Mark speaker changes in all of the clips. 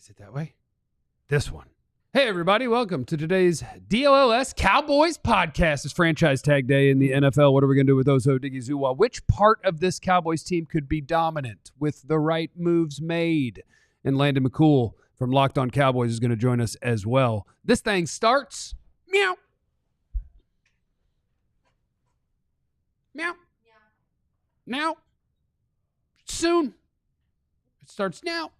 Speaker 1: Is it that way? This one. Hey, everybody. Welcome to today's DLLS Cowboys podcast. It's franchise tag day in the NFL. What are we going to do with Osa Odighizuwa? Which part of this Cowboys team could be dominant with the right moves made? And Landon McCool from Locked On Cowboys is going to join us as well. This thing starts meow. Meow. Now. Soon. It starts now.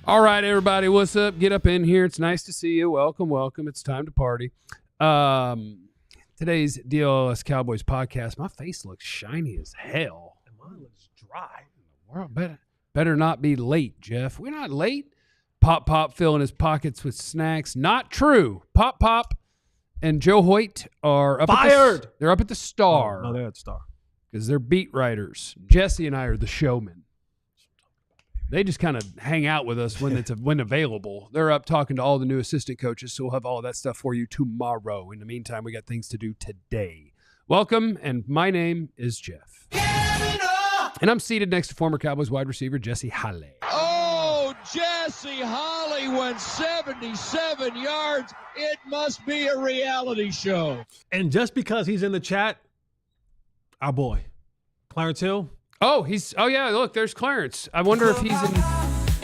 Speaker 1: All right, everybody, what's up? Get up in here. It's nice to see you. Welcome, welcome. It's time to party. Today's DLLS Cowboys podcast. My face looks shiny as hell.
Speaker 2: And mine looks dry.
Speaker 1: World better not be late, Jeff. We're not late. Pop filling his pockets with snacks. Not true. Pop and Joe Hoyt are up
Speaker 2: fired.
Speaker 1: They're up at the Star.
Speaker 2: No, they're at the Star
Speaker 1: because they're beat writers. Jesse and I are the showmen. They just kind of hang out with us when available. They're up talking to all the new assistant coaches, so we'll have all of that stuff for you tomorrow. In the meantime, we got things to do today. Welcome, and my name is Jeff. And I'm seated next to former Cowboys wide receiver Jesse Holley.
Speaker 3: Oh, Jesse Holley went 77 yards. It must be a reality show.
Speaker 2: And just because he's in the chat, our boy, Clarence Hill.
Speaker 1: Oh, yeah, look, there's Clarence. I wonder if he's in.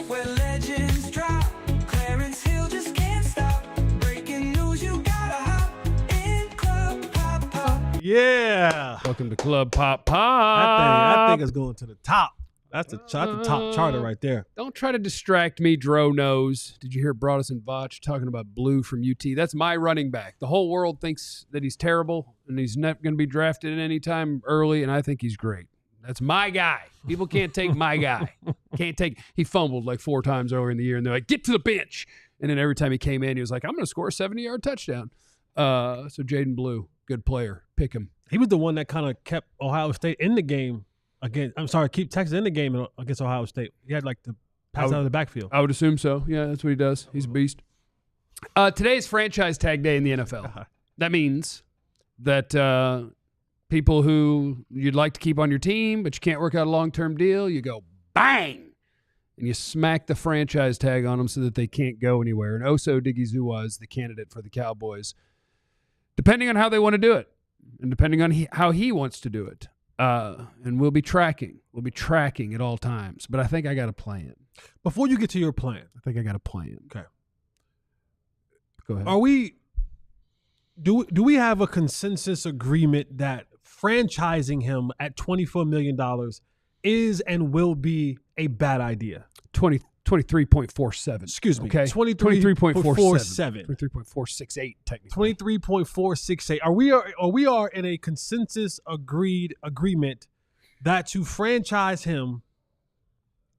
Speaker 4: Where legends drop, Clarence Hill just can't stop. Breaking news, you gotta hop in Club Pop.
Speaker 2: Yeah.
Speaker 1: Welcome to Club Pop.
Speaker 2: That thing is going to the top. That's the top charter right there.
Speaker 1: Don't try to distract me, Dro Nose. Did you hear Broadus and Vach talking about Blue from UT? That's my running back. The whole world thinks that he's terrible and he's not going to be drafted at any time early, and I think he's great. That's my guy. People can't take my guy. He fumbled like 4 times earlier in the year, and they're like, get to the bench. And then every time he came in, he was like, I'm going to score a 70-yard touchdown. So Jaden Blue, good player. Pick him.
Speaker 2: He was the one that kind of kept Ohio State in the game keep Texas in the game against Ohio State. He had like the pass out of the backfield.
Speaker 1: I would assume so. Yeah, that's what he does. He's a beast. Today's franchise tag day in the NFL. That means that people who you'd like to keep on your team, but you can't work out a long-term deal, you go bang, and you smack the franchise tag on them so that they can't go anywhere. And Osa Odighizuwa is the candidate for the Cowboys, depending on how they want to do it and depending on how he wants to do it. And we'll be tracking. At all times. But I think I got a plan.
Speaker 2: Before you get to your plan.
Speaker 1: I think I got a plan.
Speaker 2: Okay.
Speaker 1: Go ahead.
Speaker 2: Do we have a consensus agreement that franchising him at $24 million is and will be a bad idea?
Speaker 1: 23.47.
Speaker 2: Excuse me.
Speaker 1: Okay.
Speaker 2: 23.47.
Speaker 1: 23.468 technically.
Speaker 2: 23.468. We are in a consensus agreement that to franchise him,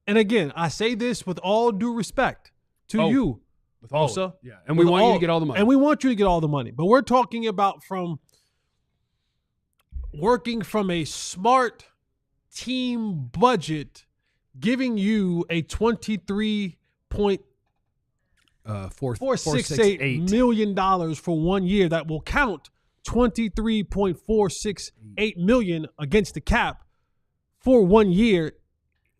Speaker 2: and again, I say this with all due respect to you.
Speaker 1: With Osa?
Speaker 2: Also,
Speaker 1: yeah. And we want you to get all the money.
Speaker 2: And we want you to get all the money. But we're talking about from working from a smart team budget, giving you a $23.468 million for 1 year that will count $23.468 million against the cap for 1 year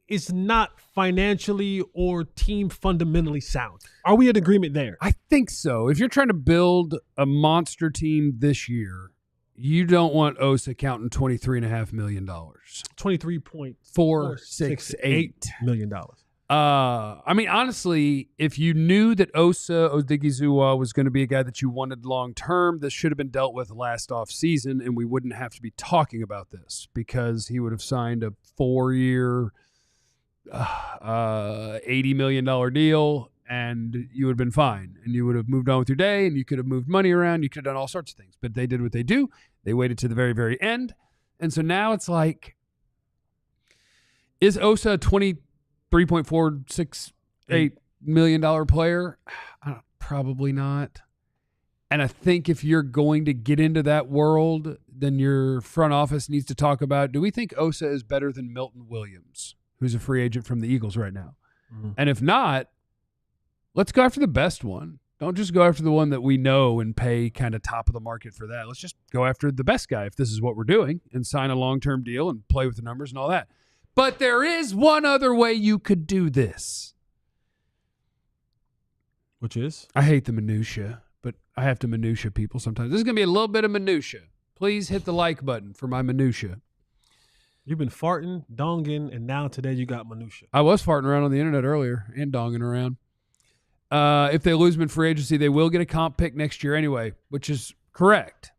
Speaker 2: is not financially or team fundamentally sound. Are we in agreement there?
Speaker 1: I think so. If you're trying to build a monster team this year, you don't want Osa counting $23.5 million.
Speaker 2: $23.468 million.
Speaker 1: I mean, honestly, if you knew that Osa Odighizuwa was going to be a guy that you wanted long term, this should have been dealt with last off season, and we wouldn't have to be talking about this because he would have signed a 4-year, $80 million deal, and you would have been fine, and you would have moved on with your day, and you could have moved money around. You could have done all sorts of things, but they did what they do. They waited to the very, very end, and so now it's like, is Osa a $23.468 million player? Probably not. And I think if you're going to get into that world, then your front office needs to talk about, do we think Osa is better than Milton Williams, who's a free agent from the Eagles right now? Mm-hmm. And if not, let's go after the best one. Don't just go after the one that we know and pay kind of top of the market for that. Let's just go after the best guy if this is what we're doing and sign a long-term deal and play with the numbers and all that. But there is one other way you could do this.
Speaker 2: Which is?
Speaker 1: I hate the minutia, but I have to minutia people sometimes. This is going to be a little bit of minutia. Please hit the like button for my minutia.
Speaker 2: You've been farting, donging, and now today you got minutia.
Speaker 1: I was farting around on the internet earlier and donging around. If they lose him in free agency, they will get a comp pick next year anyway, which is correct.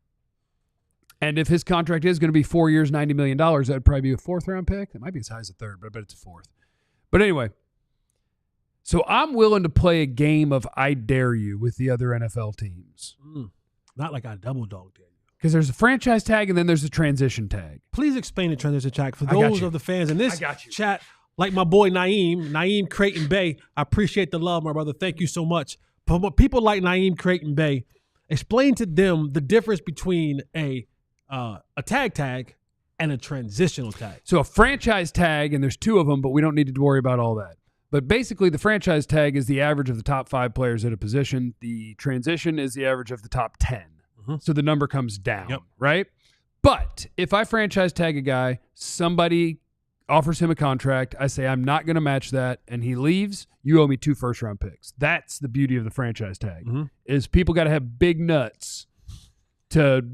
Speaker 1: And if his contract is going to be 4 years, $90 million, that would probably be a fourth-round pick. It might be as high as a third, but I bet it's a fourth. But anyway, so I'm willing to play a game of I dare you with the other NFL teams.
Speaker 2: Not like I double dogged it.
Speaker 1: Because there's a franchise tag and then there's a transition tag.
Speaker 2: Please explain the transition tag for those of the fans in this chat. Like my boy Naeem Creighton Bay. I appreciate the love, my brother. Thank you so much. But people like Naeem Creighton Bay, explain to them the difference between a tag and a transitional tag.
Speaker 1: So a franchise tag, and there's two of them, but we don't need to worry about all that. But basically, the franchise tag is the average of the top 5 players at a position. The transition is the average of the top 10. So the number comes down, right? But if I franchise tag a guy, somebody offers him a contract, I say I'm not going to match that, and he leaves, you owe me 2 first-round picks. That's the beauty of the franchise tag, is people got to have big nuts to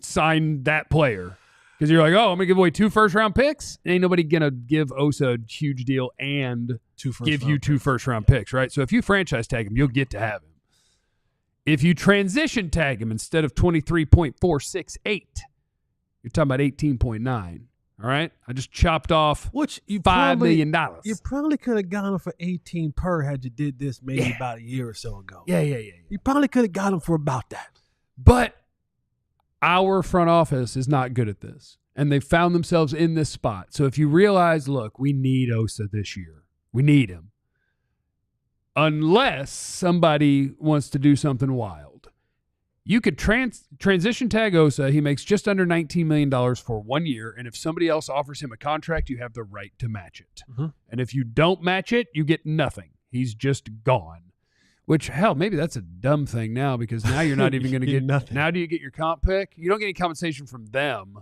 Speaker 1: sign that player. Because you're like, oh, I'm going to give away 2 first-round picks? Ain't nobody going to give Osa a huge deal and give you 2 first-round picks, right? So if you franchise tag him, you'll get to have him. If you transition tag him instead of 23.468, you're talking about 18.9. All right? I just chopped off $5 million.
Speaker 2: You probably could have got him for 18 per had you did this maybe about a year or so ago.
Speaker 1: Yeah.
Speaker 2: You probably could have got him for about that.
Speaker 1: But our front office is not good at this, and they found themselves in this spot. So if you realize, look, we need Osa this year. We need him. Unless somebody wants to do something wild. You could transition tag Osa. He makes just under $19 million for 1 year, and if somebody else offers him a contract, you have the right to match it. And if you don't match it, you get nothing. He's just gone. Which, hell, maybe that's a dumb thing now because now you're not even going to get nothing. Now do you get your comp pick? You don't get any compensation from them.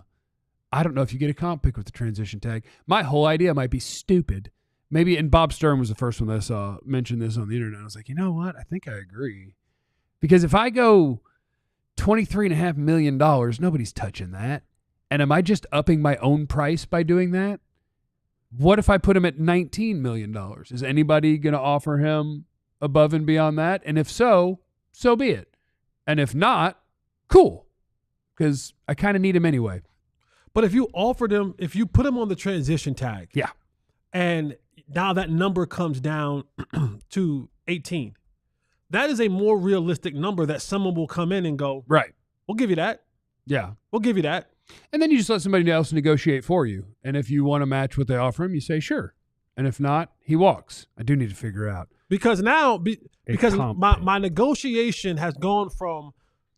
Speaker 1: I don't know if you get a comp pick with the transition tag. My whole idea might be stupid. Maybe, and Bob Stern was the first one that I saw mention this on the internet. I was like, you know what? I think I agree. Because if I go $23.5 million, nobody's touching that. And am I just upping my own price by doing that? What if I put him at $19 million? Is anybody going to offer him above and beyond that? And if so, so be it. And if not, cool. Because I kind of need him anyway.
Speaker 2: But if you offered him, if you put him on the transition tag.
Speaker 1: Yeah.
Speaker 2: And now that number comes down to 18. That is a more realistic number that someone will come in and go,
Speaker 1: right,
Speaker 2: we'll give you that.
Speaker 1: Yeah.
Speaker 2: We'll give you that.
Speaker 1: And then you just let somebody else negotiate for you. And if you want to match what they offer him, you say, sure. And if not, he walks. I do need to figure out.
Speaker 2: Because now, because my negotiation has gone from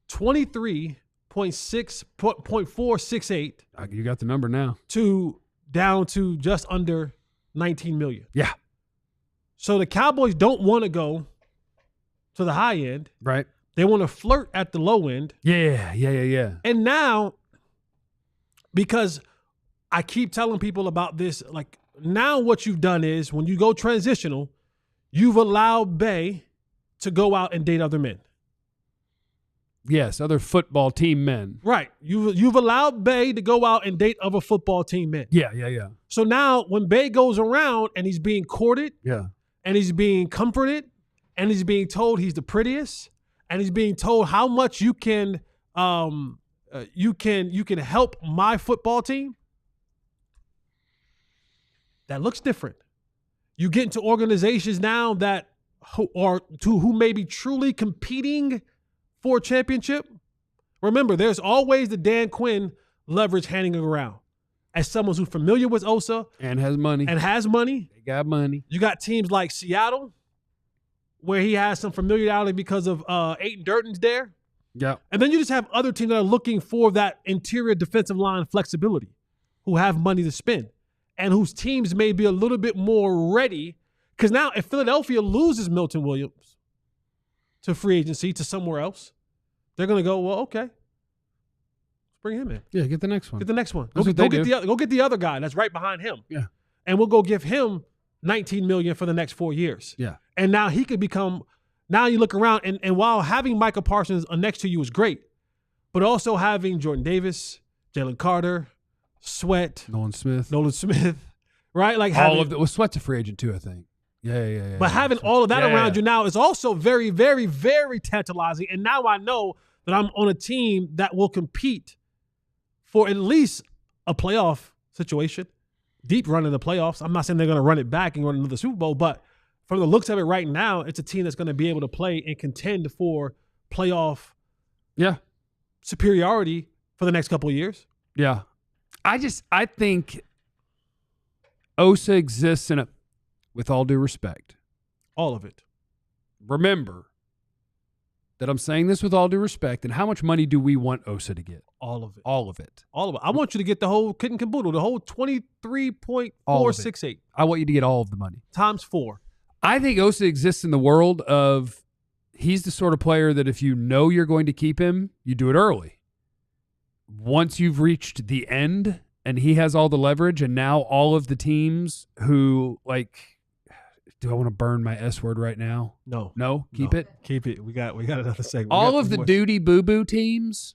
Speaker 2: 23.468.
Speaker 1: You got the number now.
Speaker 2: Down to just under 19 million.
Speaker 1: Yeah.
Speaker 2: So the Cowboys don't want to go to the high end.
Speaker 1: Right.
Speaker 2: They want to flirt at the low end.
Speaker 1: Yeah.
Speaker 2: And now, because I keep telling people about this, like now what you've done is when you go transitional, you've allowed Bay to go out and date other men.
Speaker 1: Yes, other football team men.
Speaker 2: Right. You've allowed Bay to go out and date other football team men.
Speaker 1: Yeah.
Speaker 2: So now when Bay goes around and he's being courted,
Speaker 1: and
Speaker 2: he's being comforted, and he's being told he's the prettiest, and he's being told how much you can help my football team, that looks different. You get into organizations now who may be truly competing for a championship. Remember, there's always the Dan Quinn leverage handing around. As someone who's familiar with Osa.
Speaker 1: And has money. They got money.
Speaker 2: You got teams like Seattle, where he has some familiarity because of Ayton Durden's there.
Speaker 1: Yeah.
Speaker 2: And then you just have other teams that are looking for that interior defensive line flexibility, who have money to spend, and whose teams may be a little bit more ready Because now if Philadelphia loses Milton Williams to free agency to somewhere else, they're going to go, well, okay. Let's bring him in.
Speaker 1: Yeah, get the next one.
Speaker 2: Get the next one.
Speaker 1: That's
Speaker 2: Go
Speaker 1: what they do.
Speaker 2: get the other guy that's right behind him.
Speaker 1: Yeah.
Speaker 2: And we'll go give him $19 million for the next 4 years.
Speaker 1: Yeah.
Speaker 2: And now he could become – now you look around, and while having Micah Parsons next to you is great, but also having Jordan Davis, Jalen Carter, Sweat,
Speaker 1: Nolan Smith,
Speaker 2: right? Like
Speaker 1: all of the. Well, Sweat's a free agent too, I think. Yeah.
Speaker 2: But having all of that around you now is also very, very, very tantalizing. And now I know that I'm on a team that will compete for at least a playoff situation, deep run in the playoffs. I'm not saying they're going to run it back and run another Super Bowl, but from the looks of it right now, it's a team that's going to be able to play and contend for playoff superiority for the next couple of years.
Speaker 1: Yeah. I think Osa exists in a, with all due respect.
Speaker 2: All of it.
Speaker 1: Remember that I'm saying this with all due respect, and how much money do we want Osa to get?
Speaker 2: All of it.
Speaker 1: All of it.
Speaker 2: All of it. I want you to get the whole kit and caboodle, the whole 23.468
Speaker 1: I want you to get all of the money.
Speaker 2: times 4.
Speaker 1: I think Osa exists in the world of he's the sort of player that if you know you're going to keep him, you do it early. Once you've reached the end and he has all the leverage, and now all of the teams who, like, do I want to burn my S word right now?
Speaker 2: No.
Speaker 1: Keep it.
Speaker 2: Keep it. We got another segment.
Speaker 1: All of the duty boo-boo teams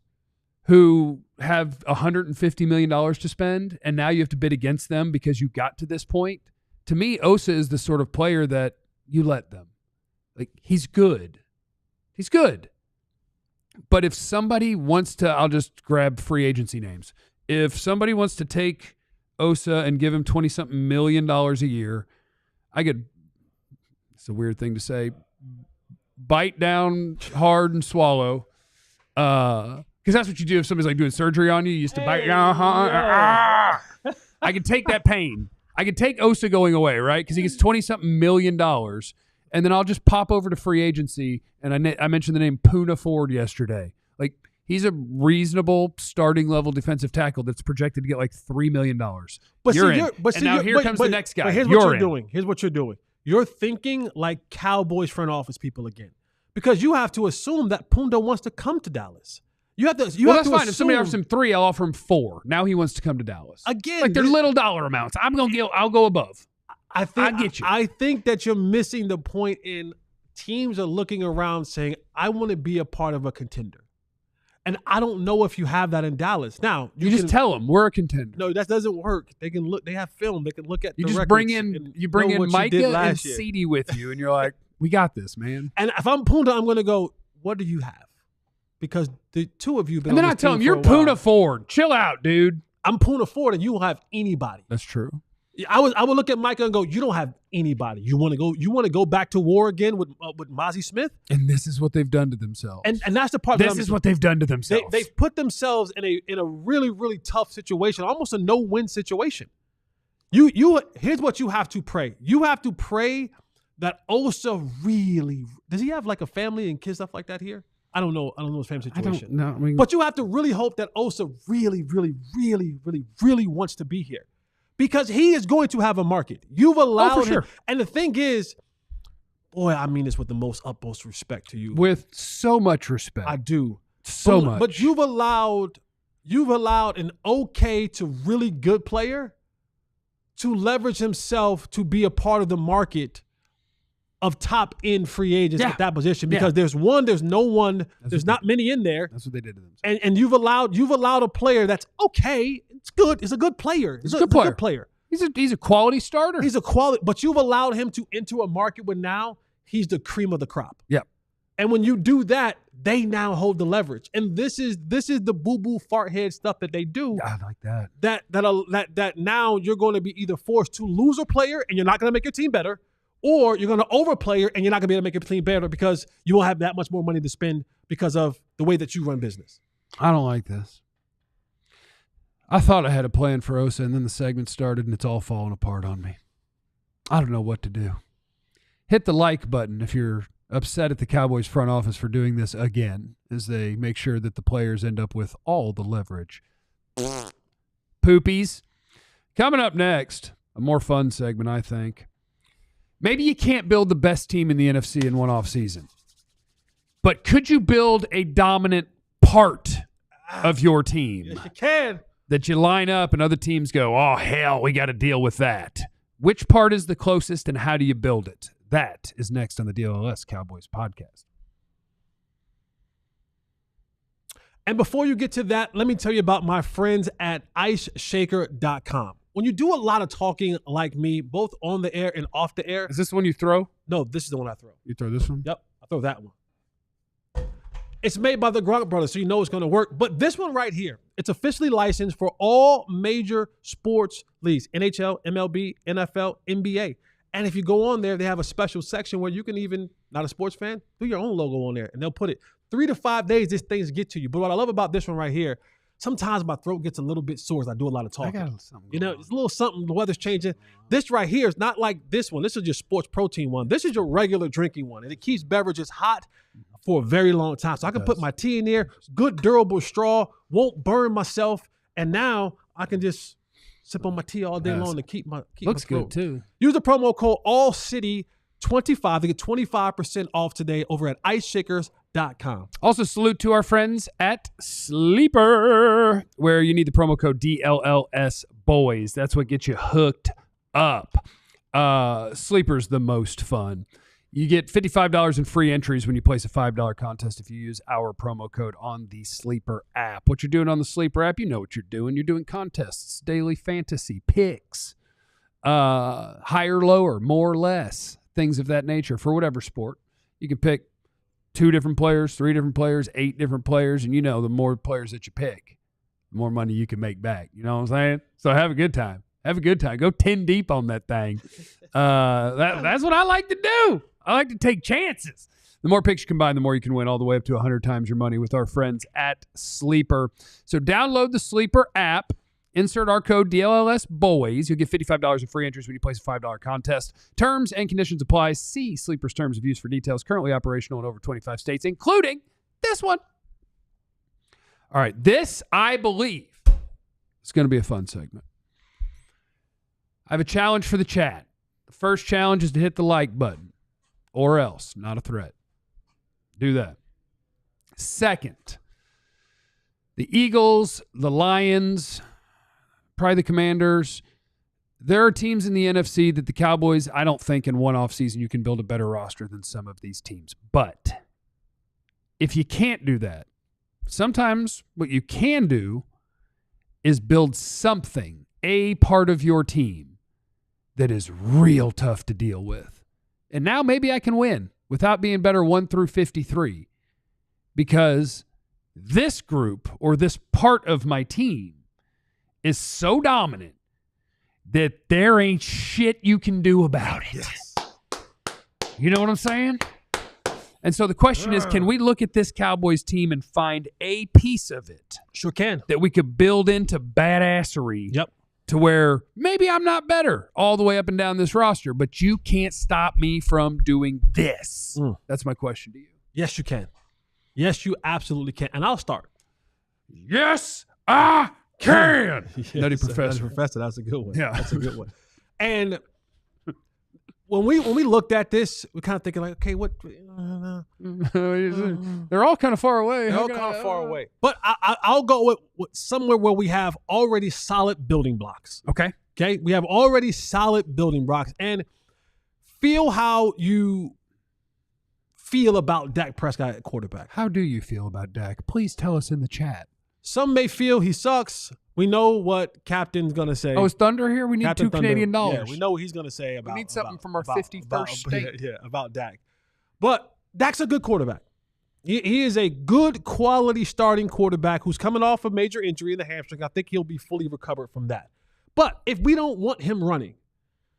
Speaker 1: who have $150 million to spend, and now you have to bid against them because you got to this point. To me, Osa is the sort of player that you let them. Like, he's good. He's good. But if somebody wants to, I'll just grab free agency names. If somebody wants to take Osa and give him $20-something million a year, I could, it's a weird thing to say, bite down hard and swallow. Because that's what you do if somebody's like doing surgery on you. You used to bite. I could take that pain. I could take Osa going away, right? Because he gets $20-something million. And then I'll just pop over to free agency. And I mentioned the name Poona Ford yesterday. Like, he's a reasonable starting level defensive tackle that's projected to get like $3 million.
Speaker 2: But
Speaker 1: you're
Speaker 2: see,
Speaker 1: in. And now here comes the next guy.
Speaker 2: But here's what you're doing. Here's what you're doing. You're thinking like Cowboys front office people again. Because you have to assume that Poona wants to come to Dallas. You have to.
Speaker 1: That's fine. If somebody offers him 3, I'll offer him 4. Now he wants to come to Dallas.
Speaker 2: Again,
Speaker 1: like they're little dollar amounts. I'll go above.
Speaker 2: I get you. I think that you're missing the point in teams are looking around saying, I want to be a part of a contender. And I don't know if you have that in Dallas. Now,
Speaker 1: you just tell them we're a contender.
Speaker 2: No, that doesn't work. They can look. They have film. They can look at.
Speaker 1: You
Speaker 2: the
Speaker 1: just
Speaker 2: records
Speaker 1: bring in Micah and
Speaker 2: year.
Speaker 1: CD with you, and you're like, we got this, man.
Speaker 2: And if I'm Poona, I'm going to go, what do you have? Because the two of you have been.
Speaker 1: And then I tell him, you're Poona Ford. Chill out, dude.
Speaker 2: I'm Poona Ford, and you don't have anybody.
Speaker 1: That's true.
Speaker 2: I would look at Micah and go, you don't have anybody. You want to go back to war again with Mozzie Smith?
Speaker 1: And this is what they've done to themselves.
Speaker 2: And that's the part.
Speaker 1: This is what they've done to themselves.
Speaker 2: They've put themselves in a really, really tough situation, almost a no-win situation. Here's what you have to pray. You have to pray that Osa really does he have like a family and kids, stuff like that here? I don't know his family situation.
Speaker 1: I mean,
Speaker 2: but you have to really hope that Osa really, really, really, really, really wants to be here. Because he is going to have a market. You've allowed him. Sure. And the thing is, boy, I mean this with the most utmost respect to you.
Speaker 1: With so much respect.
Speaker 2: I do.
Speaker 1: So much.
Speaker 2: But you've allowed an okay to really good player to leverage himself to be a part of the market of top end free agents at that position. Because there's no one, there's not many in there.
Speaker 1: That's what they did to themselves.
Speaker 2: And you've allowed a player that's okay. It's good. It's a good player. He's a good player.
Speaker 1: He's a quality starter.
Speaker 2: He's a quality, but you've allowed him to enter a market where now he's the cream of the crop.
Speaker 1: Yep.
Speaker 2: And when you do that, they now hold the leverage. And this is the boo-boo fart head stuff that they do.
Speaker 1: I like that.
Speaker 2: That now you're going to be either forced to lose a player and you're not going to make your team better, or you're going to overplay her and you're not going to be able to make your team better because you won't have that much more money to spend because of the way that you run business.
Speaker 1: I don't like this. I thought I had a plan for Osa, and then the segment started, and it's all falling apart on me. I don't know what to do. Hit the like button if you're upset at the Cowboys front office for doing this again, as they make sure that the players end up with all the leverage. Poopies. Coming up next, a more fun segment, I think. maybe you can't build the best team in the NFC in one offseason, but could you build a dominant part of your team?
Speaker 2: Yes, you can.
Speaker 1: That you line up and other teams go, oh, hell, we got to deal with that. Which part is the closest and how do you build it? That is next on the DLLS Cowboys podcast.
Speaker 2: And before you get to that, let me tell you about my friends at iceshaker.com. When you do a lot of talking like me, both on the air and off the air.
Speaker 1: Is this the one you throw?
Speaker 2: No, this is the one I throw.
Speaker 1: You throw this one?
Speaker 2: Yep, I throw that one. It's made by the Gronk brothers, so you know it's going to work. But this one right here, it's officially licensed for all major sports leagues, NHL, MLB, NFL, NBA. And if you go on there, they have a special section where you can even, not a sports fan, do your own logo on there. And they'll put it 3 to 5 days, these things get to you. But what I love about this one right here, sometimes my throat gets a little bit sore as I do a lot of talking. You know, it's a little something, the weather's changing. This right here is not like this one. This is your sports protein one. This is your regular drinking one. And it keeps beverages hot for a very long time. So I can put my tea in there, good durable straw, won't burn myself. And now I can just sip on my tea all day long to keep my
Speaker 1: Looks
Speaker 2: my throat.
Speaker 1: good too.
Speaker 2: Use the promo code ALLCITY25 to get 25% off today over at iceshakers.com.
Speaker 1: Also, salute to our friends at Sleeper, where you need the promo code DLLS Boys. That's what gets you hooked up. Sleeper's the most fun. You get $55 in free entries when you place a $5 contest if you use our promo code on the Sleeper app. What you're doing on the Sleeper app, you know what you're doing. You're doing contests, daily fantasy, picks, higher, lower, more, less, things of that nature for whatever sport. You can pick 2 different players, 3 different players, 8 different players, and you know the more players that you pick, the more money you can make back. You know what I'm saying? So have a good time. Have a good time. Go 10 deep on that thing. That's what I like to do. I like to take chances. The more picks you combine, the more you can win, all the way up to 100 times your money with our friends at Sleeper. So download the Sleeper app. Insert our code DLLS Boys. You'll get $55 in free entries when you place a $5 contest. Terms and conditions apply. See Sleeper's terms of use for details. Currently operational in over 25 states, including this one. All right. This, I believe, is going to be a fun segment. I have a challenge for the chat. The first challenge is to hit the like button, or else, not a threat. Do that. Second, the Eagles, the Lions, probably the Commanders. There are teams in the NFC that the Cowboys, I don't think in one offseason you can build a better roster than some of these teams. But if you can't do that, sometimes what you can do is build something, a part of your team, that is real tough to deal with. And now maybe I can win without being better 1 through 53 because this group or this part of my team is so dominant that there ain't shit you can do about it.
Speaker 2: Yes.
Speaker 1: You know what I'm saying? And so the question is, can we look at this Cowboys team and find a piece of it
Speaker 2: Sure can.
Speaker 1: that we could build into badassery?
Speaker 2: Yep.
Speaker 1: To where maybe I'm not better all the way up and down this roster, but you can't stop me from doing this. That's my question to you.
Speaker 2: Yes, you can. Yes, you absolutely can. And I'll start.
Speaker 1: Yes, I can. Nutty Professor.
Speaker 2: Nutty Professor, that's a good one.
Speaker 1: Yeah.
Speaker 2: That's a good one. And when we looked at this, we're kind of thinking like, okay, what?
Speaker 1: They're all kind of far away.
Speaker 2: They're all kind of far away. But I'll go with somewhere where we have already solid building blocks.
Speaker 1: Okay.
Speaker 2: Okay. We have already solid building blocks. And feel how you feel about Dak Prescott at quarterback.
Speaker 1: How do you feel about Dak? Please tell us in the chat.
Speaker 2: Some may feel he sucks. We know what Captain's going to say.
Speaker 1: Oh, is Thunder here? We need
Speaker 2: Captain
Speaker 1: $2
Speaker 2: Thunder.
Speaker 1: Canadian.
Speaker 2: Yeah, we know what he's going to say about.
Speaker 1: We need something from our
Speaker 2: about,
Speaker 1: 51st state.
Speaker 2: Yeah, about Dak. But Dak's a good quarterback. He is a good quality starting quarterback who's coming off a major injury in the hamstring. I think he'll be fully recovered from that. But if we don't want him running,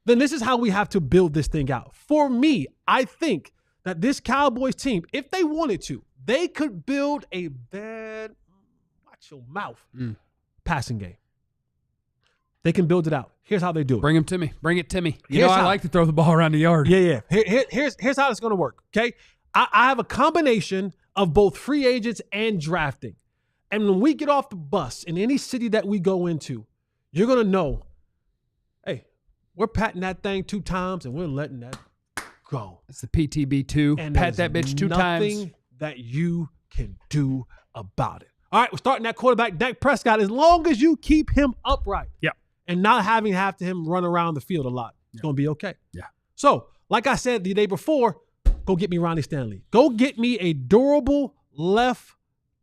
Speaker 2: then this is how we have to build this thing out. For me, I think that this Cowboys team, if they wanted to, they could build a bad, watch your mouth, passing game. They can build it out. Here's how they do it.
Speaker 1: Bring him to me. Bring it to me. You
Speaker 2: Here's
Speaker 1: know I
Speaker 2: how.
Speaker 1: like to throw the ball around the yard.
Speaker 2: Yeah. Here's how it's going to work, okay? I have a combination of both free agents and drafting. And when we get off the bus in any city that we go into, you're going to know, hey, we're patting that thing 2 times and we're letting that go.
Speaker 1: It's the PTB2.
Speaker 2: And
Speaker 1: Pat
Speaker 2: there's
Speaker 1: that bitch 2 times.
Speaker 2: nothing that you can do about it. All right, we're starting that quarterback, Dak Prescott, as long as you keep him upright.
Speaker 1: Yeah.
Speaker 2: And not having him run around the field a lot. It's going to be okay.
Speaker 1: Yeah.
Speaker 2: So, like I said the day before, go get me Ronnie Stanley. Go get me a durable left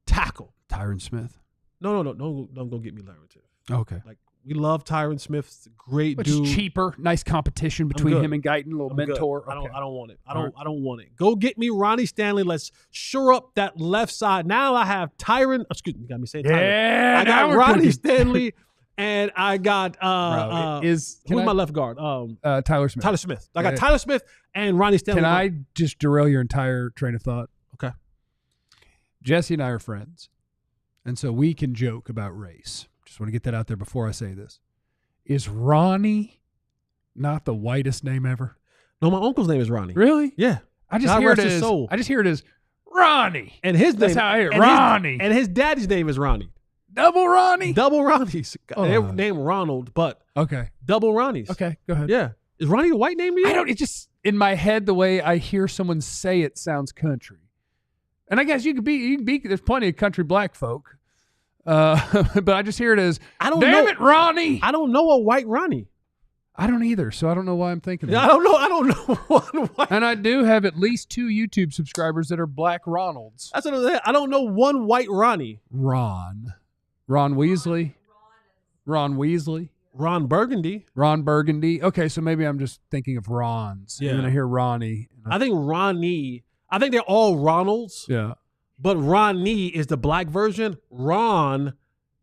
Speaker 2: tackle.
Speaker 1: Tyron Smith.
Speaker 2: No, don't go get me Larry.
Speaker 1: Okay.
Speaker 2: Like, we love Tyron Smith. He's a great
Speaker 1: Which
Speaker 2: dude.
Speaker 1: is cheaper. Nice competition between him and Guyton. A little
Speaker 2: I'm
Speaker 1: mentor.
Speaker 2: good.
Speaker 1: Okay.
Speaker 2: I don't want it. I don't want it. Go get me Ronnie Stanley. Let's shore up that left side. Now I have Tyron. Excuse me, you got me saying Tyron.
Speaker 1: Yeah,
Speaker 2: I got Ronnie Stanley, and I got
Speaker 1: who's
Speaker 2: my left guard?
Speaker 1: Tyler Smith.
Speaker 2: Tyler Smith. I got Tyler Smith and Ronnie Stanley.
Speaker 1: Can I just derail your entire train of thought?
Speaker 2: Okay.
Speaker 1: Jesse and I are friends, and so we can joke about race. Just want to get that out there before I say this. Is Ronnie not the whitest name ever?
Speaker 2: No, my uncle's name is Ronnie.
Speaker 1: Really?
Speaker 2: Yeah.
Speaker 1: I just hear it as Ronnie.
Speaker 2: And his
Speaker 1: That's
Speaker 2: name,
Speaker 1: how I hear it. Ronnie.
Speaker 2: and his daddy's name is Ronnie.
Speaker 1: Double Ronnie?
Speaker 2: Double Ronnies.
Speaker 1: Oh.
Speaker 2: They're named Ronald, but
Speaker 1: Okay.
Speaker 2: double Ronnies.
Speaker 1: Okay, go ahead.
Speaker 2: Yeah. Is Ronnie a white name to you?
Speaker 1: I don't, it just, in my head, the way I hear someone say it sounds country. And I guess you could be, there's plenty of country black folk. But I just hear it as, damn it, Ronnie.
Speaker 2: I don't know a white Ronnie.
Speaker 1: I don't either, so I don't know why I'm thinking that.
Speaker 2: I don't know one white.
Speaker 1: And I do have at least 2 YouTube subscribers that are black Ronalds.
Speaker 2: That's what I'm saying. I don't know one white Ronnie.
Speaker 1: Ron Weasley.
Speaker 2: Ron Burgundy.
Speaker 1: Ron Burgundy. Okay, so maybe I'm just thinking of Rons.
Speaker 2: Yeah.
Speaker 1: And then I hear Ronnie.
Speaker 2: I think Ronnie. I think they're all Ronalds.
Speaker 1: Yeah.
Speaker 2: But Ronnie is the black version. Ron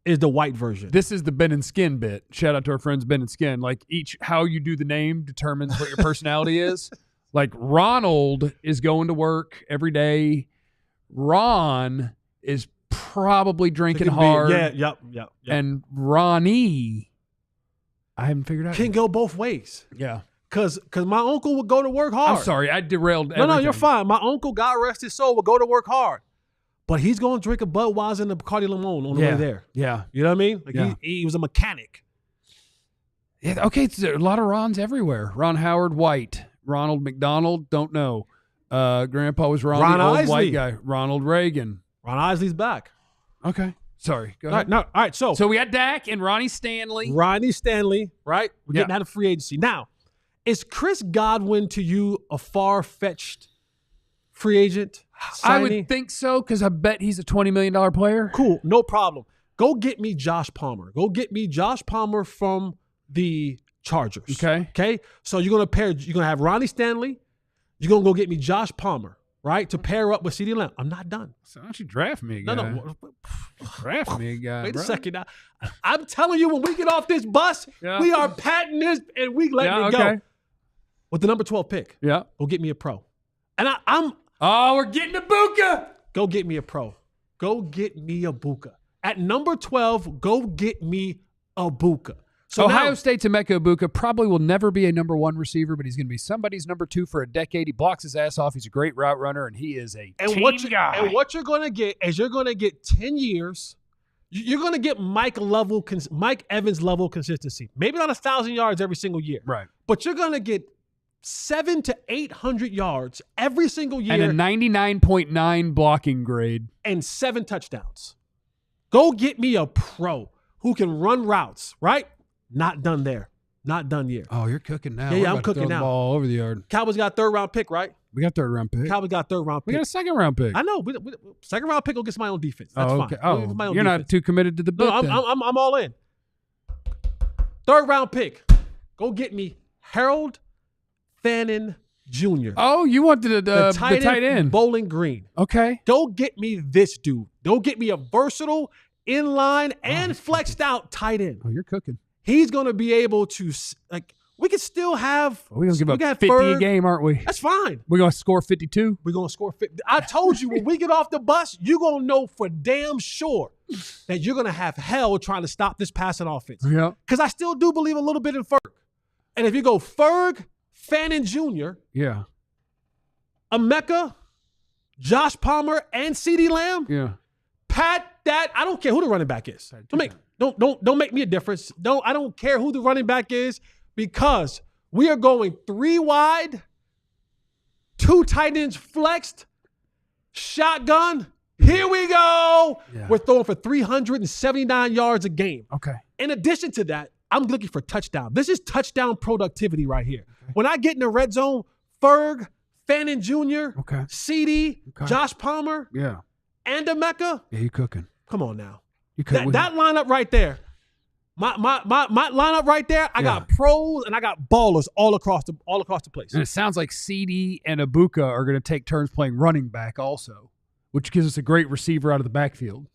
Speaker 2: is the white version.
Speaker 1: This is the Ben and Skin bit. Shout out to our friends Ben and Skin. Like how you do the name determines what your personality is. Like Ronald is going to work every day. Ron is probably drinking hard.
Speaker 2: Yeah, yep.
Speaker 1: And Ronnie, I haven't figured out.
Speaker 2: Can go both ways.
Speaker 1: Yeah.
Speaker 2: Cause my uncle would go to work hard.
Speaker 1: I'm sorry, I derailed
Speaker 2: No,
Speaker 1: everything.
Speaker 2: you're fine. My uncle, God rest his soul, would go to work hard. But he's going to drink a Budweiser and a Bacardi Limon on the way there.
Speaker 1: Yeah.
Speaker 2: You know what I mean? Like
Speaker 1: Yeah.
Speaker 2: he was a mechanic.
Speaker 1: Yeah. Okay, it's a lot of Rons everywhere. Ron Howard White. Ronald McDonald, don't know. Grandpa was Ron the old
Speaker 2: Isley.
Speaker 1: white guy. Ronald Reagan.
Speaker 2: Ron Isley's back.
Speaker 1: Okay. Sorry. Go
Speaker 2: All
Speaker 1: ahead.
Speaker 2: right, all right. So
Speaker 1: we got Dak and Ronnie Stanley.
Speaker 2: Ronnie Stanley, right? We're getting
Speaker 1: Yeah.
Speaker 2: out of free agency. Now, is Chris Godwin to you a far-fetched free agent
Speaker 1: I
Speaker 2: signing?
Speaker 1: would think so because I bet he's a $20 million player.
Speaker 2: Cool, no problem. Go get me Josh Palmer. Go get me Josh Palmer from the Chargers. Okay. So you're gonna have Ronnie Stanley. You're gonna go get me Josh Palmer, right? To pair up with CeeDee Lamb. I'm not done.
Speaker 1: So why don't you draft me a guy?
Speaker 2: No.
Speaker 1: Draft me a guy.
Speaker 2: Wait
Speaker 1: bro.
Speaker 2: a second. Now, I'm telling you, when we get off this bus,
Speaker 1: Yeah.
Speaker 2: we are patting this and we letting it go. With the number 12 pick,
Speaker 1: Yeah.
Speaker 2: go get me a pro. And I'm
Speaker 1: Oh, we're getting a Buka.
Speaker 2: go get me a pro. Go get me a Buka. At number 12, go get me a Buka. So
Speaker 1: Ohio
Speaker 2: now,
Speaker 1: State's Emeka Ibuka probably will never be a number 1 receiver, but he's going to be somebody's number 2 for a decade. He blocks his ass off. He's a great route runner, and he is a team guy.
Speaker 2: And what you're going to get is you're going to get 10 years. You're going to get Mike Evans level consistency. Maybe not 1,000 yards every single year.
Speaker 1: Right.
Speaker 2: But you're going to get 700 to 800 yards every single year.
Speaker 1: And a 99.9 blocking grade.
Speaker 2: And 7 touchdowns. Go get me a pro who can run routes, right? Not done there. Not done yet.
Speaker 1: Oh, you're cooking now.
Speaker 2: Yeah,
Speaker 1: We're
Speaker 2: I'm
Speaker 1: about to
Speaker 2: cooking
Speaker 1: throw the
Speaker 2: now.
Speaker 1: ball all over the yard.
Speaker 2: Cowboys got a 3rd round pick, right?
Speaker 1: We got 3rd round pick.
Speaker 2: Cowboys got a 3rd round
Speaker 1: We
Speaker 2: pick.
Speaker 1: got a 2nd round pick.
Speaker 2: I know. 2nd round pick will get my own defense. That's
Speaker 1: okay.
Speaker 2: fine.
Speaker 1: Oh,
Speaker 2: My own
Speaker 1: you're not
Speaker 2: defense.
Speaker 1: too committed to the bit.
Speaker 2: No,
Speaker 1: then.
Speaker 2: I'm all in. 3rd round pick. Go get me Harold Fannin Jr.
Speaker 1: Oh, you wanted the tight end.
Speaker 2: Bowling Green.
Speaker 1: Okay.
Speaker 2: Go get me this dude. Go get me a versatile, inline, and flexed out tight end.
Speaker 1: Oh, you're cooking.
Speaker 2: He's going to be able to, like, we could still have.
Speaker 1: We're going to give
Speaker 2: we
Speaker 1: up
Speaker 2: got
Speaker 1: 50 a
Speaker 2: Ferg.
Speaker 1: game, aren't we?
Speaker 2: That's fine.
Speaker 1: We're going to score 52.
Speaker 2: We're going to score 50. I told you, when we get off the bus, you're going to know for damn sure that you're going to have hell trying to stop this passing offense.
Speaker 1: Yeah.
Speaker 2: Because I still do believe a little bit in Ferg. And if you go Ferg, Fannin Jr.,
Speaker 1: Yeah.
Speaker 2: Emeka, Josh Palmer, and CeeDee Lamb,
Speaker 1: Yeah.
Speaker 2: Pat that. I don't care who the running back is. Don't make me a difference. I don't care who the running back is, because we are going 3 wide 2 tight ends flexed, shotgun. Here we go.
Speaker 1: Yeah.
Speaker 2: We're throwing for 379 yards a game.
Speaker 1: Okay.
Speaker 2: In addition to that, I'm looking for touchdown. This is touchdown productivity right here. Okay. When I get in the red zone, Ferg, Fannin Jr., CD, Josh Palmer, and Emeka.
Speaker 1: Yeah, you cooking.
Speaker 2: Come on now.
Speaker 1: That
Speaker 2: lineup right there. My lineup right there, I got pros and I got ballers all across the place.
Speaker 1: And it sounds like CD and Ibuka are going to take turns playing running back also, which gives us a great receiver out of the backfield.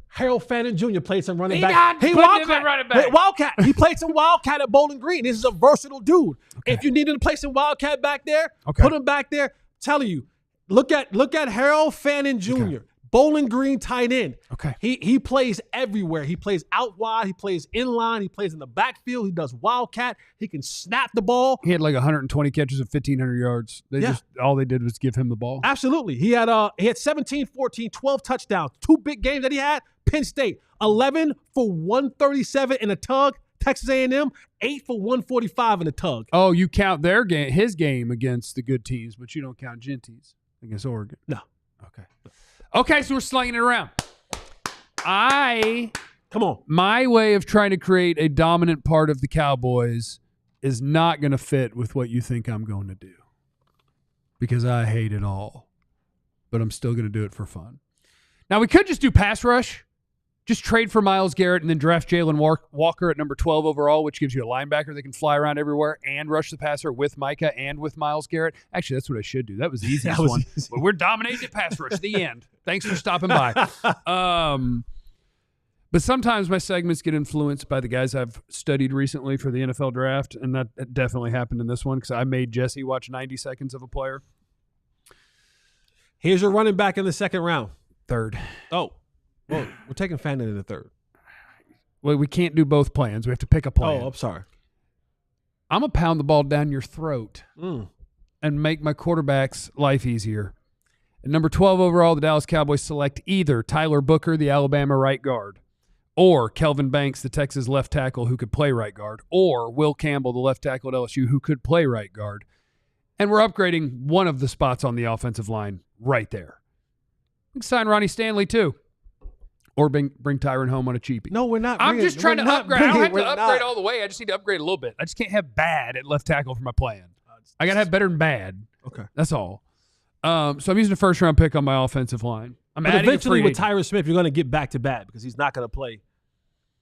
Speaker 2: Harold Fannin Jr. played some running
Speaker 1: back. He
Speaker 2: Wildcat. He played some Wildcat at Bowling Green. This is a versatile dude. Okay. If you needed to play some Wildcat back there, put him back there. I'm telling you, look at Harold Fannin Jr. Okay. Bowling Green tight end.
Speaker 1: Okay.
Speaker 2: He plays everywhere. He plays out wide. He plays in line. He plays in the backfield. He does Wildcat. He can snap the ball.
Speaker 1: He had like 120 catches of 1,500 yards. All they did was give him the ball.
Speaker 2: Absolutely. He had 17, 14, 12 touchdowns. 2 big games that he had. Penn State, 11 for 137 in a tug. Texas A&M, 8 for 145 in a tug.
Speaker 1: Oh, you count his game against the good teams, but you don't count Genty's against Oregon.
Speaker 2: No.
Speaker 1: Okay, so we're slinging it around.
Speaker 2: Come on.
Speaker 1: My way of trying to create a dominant part of the Cowboys is not going to fit with what you think I'm going to do because I hate it all, but I'm still going to do it for fun. Now, we could just do pass rush, just trade for Myles Garrett and then draft Jalen Walker at number 12 overall, which gives you a linebacker that can fly around everywhere and rush the passer with Micah and with Myles Garrett. Actually, that's what I should do. That was the easiest one.
Speaker 2: Easy.
Speaker 1: Well, we're dominating at pass rush. The end. Thanks for stopping by. But sometimes my segments get influenced by the guys I've studied recently for the NFL draft, and that definitely happened in this one because I made Jesse watch 90 seconds of a player.
Speaker 2: Here's your running back in the second round.
Speaker 1: Third.
Speaker 2: Oh. Well, we're taking Fannin in the third.
Speaker 1: Well, we can't do both plans. We have to pick a plan.
Speaker 2: Oh, I'm sorry.
Speaker 1: I'm going to pound the ball down your throat and make my quarterback's life easier. At number 12 overall, the Dallas Cowboys select either Tyler Booker, the Alabama right guard, or Kelvin Banks, the Texas left tackle who could play right guard, or Will Campbell, the left tackle at LSU who could play right guard. And we're upgrading one of the spots on the offensive line right there. We can sign Ronnie Stanley too. Or bring Tyron home on a cheapie.
Speaker 2: No, we're not.
Speaker 1: I'm just trying to upgrade. I don't have to upgrade all the way. I just need to upgrade a little bit. I just can't have bad at left tackle for my plan. I got to have better than bad.
Speaker 2: Okay.
Speaker 1: That's all. So I'm using a first-round pick on my offensive line.
Speaker 2: But eventually with Tyron Smith, you're going to get back to bad because he's not going to play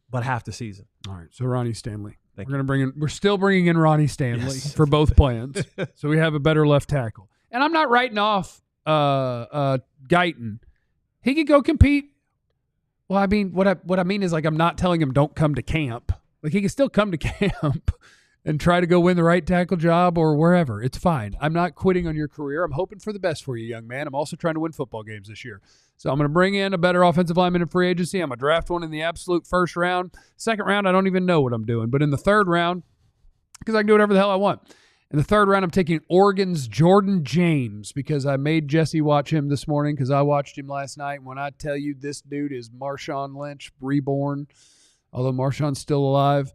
Speaker 2: but half the season.
Speaker 1: All right, so Ronnie Stanley.
Speaker 2: We're
Speaker 1: still bringing in Ronnie Stanley for both plans. So we have a better left tackle. And I'm not writing off Guyton. He could go compete. Well, I mean, what I mean is, like, I'm not telling him don't come to camp. Like, he can still come to camp and try to go win the right tackle job or wherever. It's fine. I'm not quitting on your career. I'm hoping for the best for you, young man. I'm also trying to win football games this year. So I'm going to bring in a better offensive lineman in free agency. I'm going to draft one in the absolute first round. Second round, I don't even know what I'm doing. But in the third round, because I can do whatever the hell I want. In the third round, I'm taking Oregon's Jordan James because I made Jesse watch him this morning because I watched him last night. When I tell you this dude is Marshawn Lynch, reborn, although Marshawn's still alive.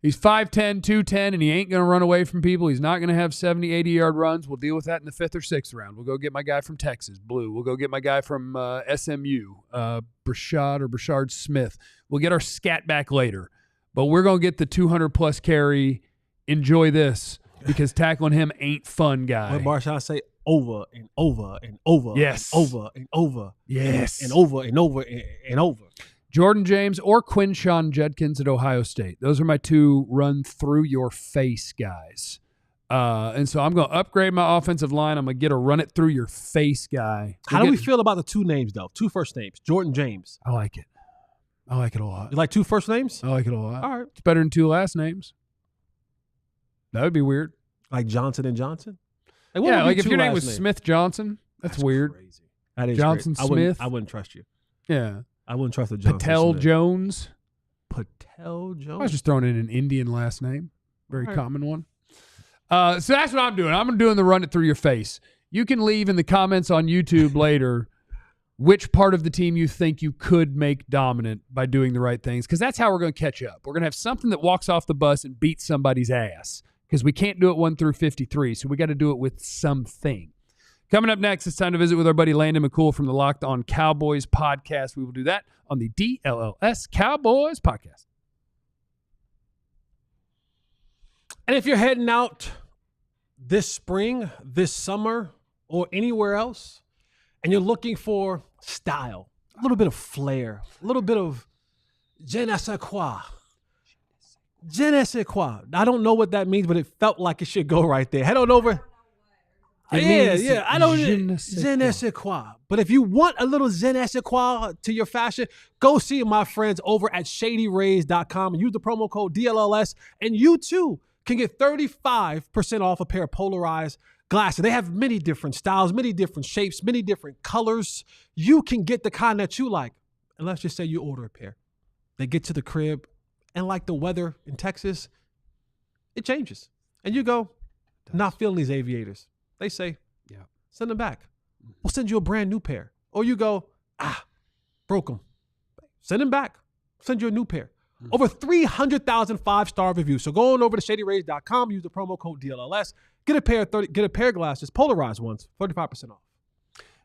Speaker 1: He's 5'10", 210, and he ain't going to run away from people. He's not going to have 70, 80-yard runs. We'll deal with that in the 5th or 6th round. We'll go get my guy from Texas, Blue. We'll go get my guy from SMU, Brashard Smith. We'll get our scat back later. But we're going to get the 200-plus carry. Enjoy this because tackling him ain't fun, guy.
Speaker 2: What Marshawn say? Over and over and over.
Speaker 1: Yes.
Speaker 2: And over and over.
Speaker 1: Yes.
Speaker 2: And over and over and over.
Speaker 1: Jordan James or Quinshawn Judkins at Ohio State. Those are my 2 run-through-your-face guys. And so I'm going to upgrade my offensive line. I'm going to get a run-it-through-your-face guy.
Speaker 2: How do we feel about the 2 names, though? 2 first names. Jordan James.
Speaker 1: I like it. I like it a lot.
Speaker 2: You like 2 first names?
Speaker 1: I like it a lot.
Speaker 2: All right.
Speaker 1: It's better than 2 last names. That would be weird.
Speaker 2: Like Johnson and Johnson?
Speaker 1: Like if your name was Smith Johnson, that's weird.
Speaker 2: Crazy. That is
Speaker 1: Johnson
Speaker 2: crazy.
Speaker 1: Smith.
Speaker 2: I wouldn't trust you.
Speaker 1: Yeah.
Speaker 2: I wouldn't trust the Johnson
Speaker 1: Patel
Speaker 2: Smith.
Speaker 1: Jones.
Speaker 2: Patel Jones?
Speaker 1: I was just throwing in an Indian last name. Very common one. So that's what I'm doing. I'm doing the run it through your face. You can leave in the comments on YouTube later which part of the team you think you could make dominant by doing the right things, because that's how we're going to catch up. We're going to have something that walks off the bus and beats somebody's ass. because we can't do it 1 through 53, so we got to do it with something. Coming up next, it's time to visit with our buddy Landon McCool from the Locked On Cowboys podcast. We will do that on the DLLS Cowboys podcast.
Speaker 2: And if you're heading out this spring, this summer, or anywhere else, and you're looking for style, a little bit of flair, a little bit of je ne sais quoi. Je ne sais quoi. I don't know what that means, but it felt like it should go right there. Head on over. Yeah. I don't je ne sais quoi. But if you want a little je ne sais quoi to your fashion, go see my friends over at ShadyRays.com and use the promo code DLLS, and you too can get 35% off a pair of polarized glasses. They have many different styles, many different shapes, many different colors. You can get the kind that you like. And let's just say you order a pair. They get to the crib, and like the weather in Texas, it changes. And you go, not feeling these aviators. They say, yeah, send them back. We'll send you a brand new pair. Or you go, broke them. Send them back. Send you a new pair. Over 300,000 5-star reviews. So go on over to ShadyRays.com, use the promo code DLLS, get a pair of glasses, polarized ones, 35% off.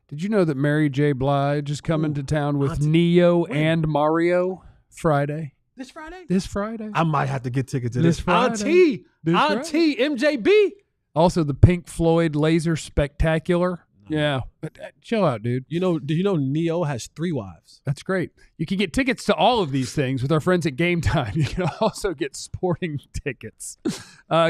Speaker 1: Did you know that Mary J. Blige is coming to town with Neo and Mario Friday?
Speaker 2: This Friday?
Speaker 1: This Friday.
Speaker 2: I might have to get tickets to
Speaker 1: This
Speaker 2: this.
Speaker 1: Friday.
Speaker 2: Auntie, MJB.
Speaker 1: Also, the Pink Floyd Laser Spectacular. Yeah. But, chill out, dude.
Speaker 2: Do you know Neo has 3 wives?
Speaker 1: That's great. You can get tickets to all of these things with our friends at Game Time. You can also get sporting tickets.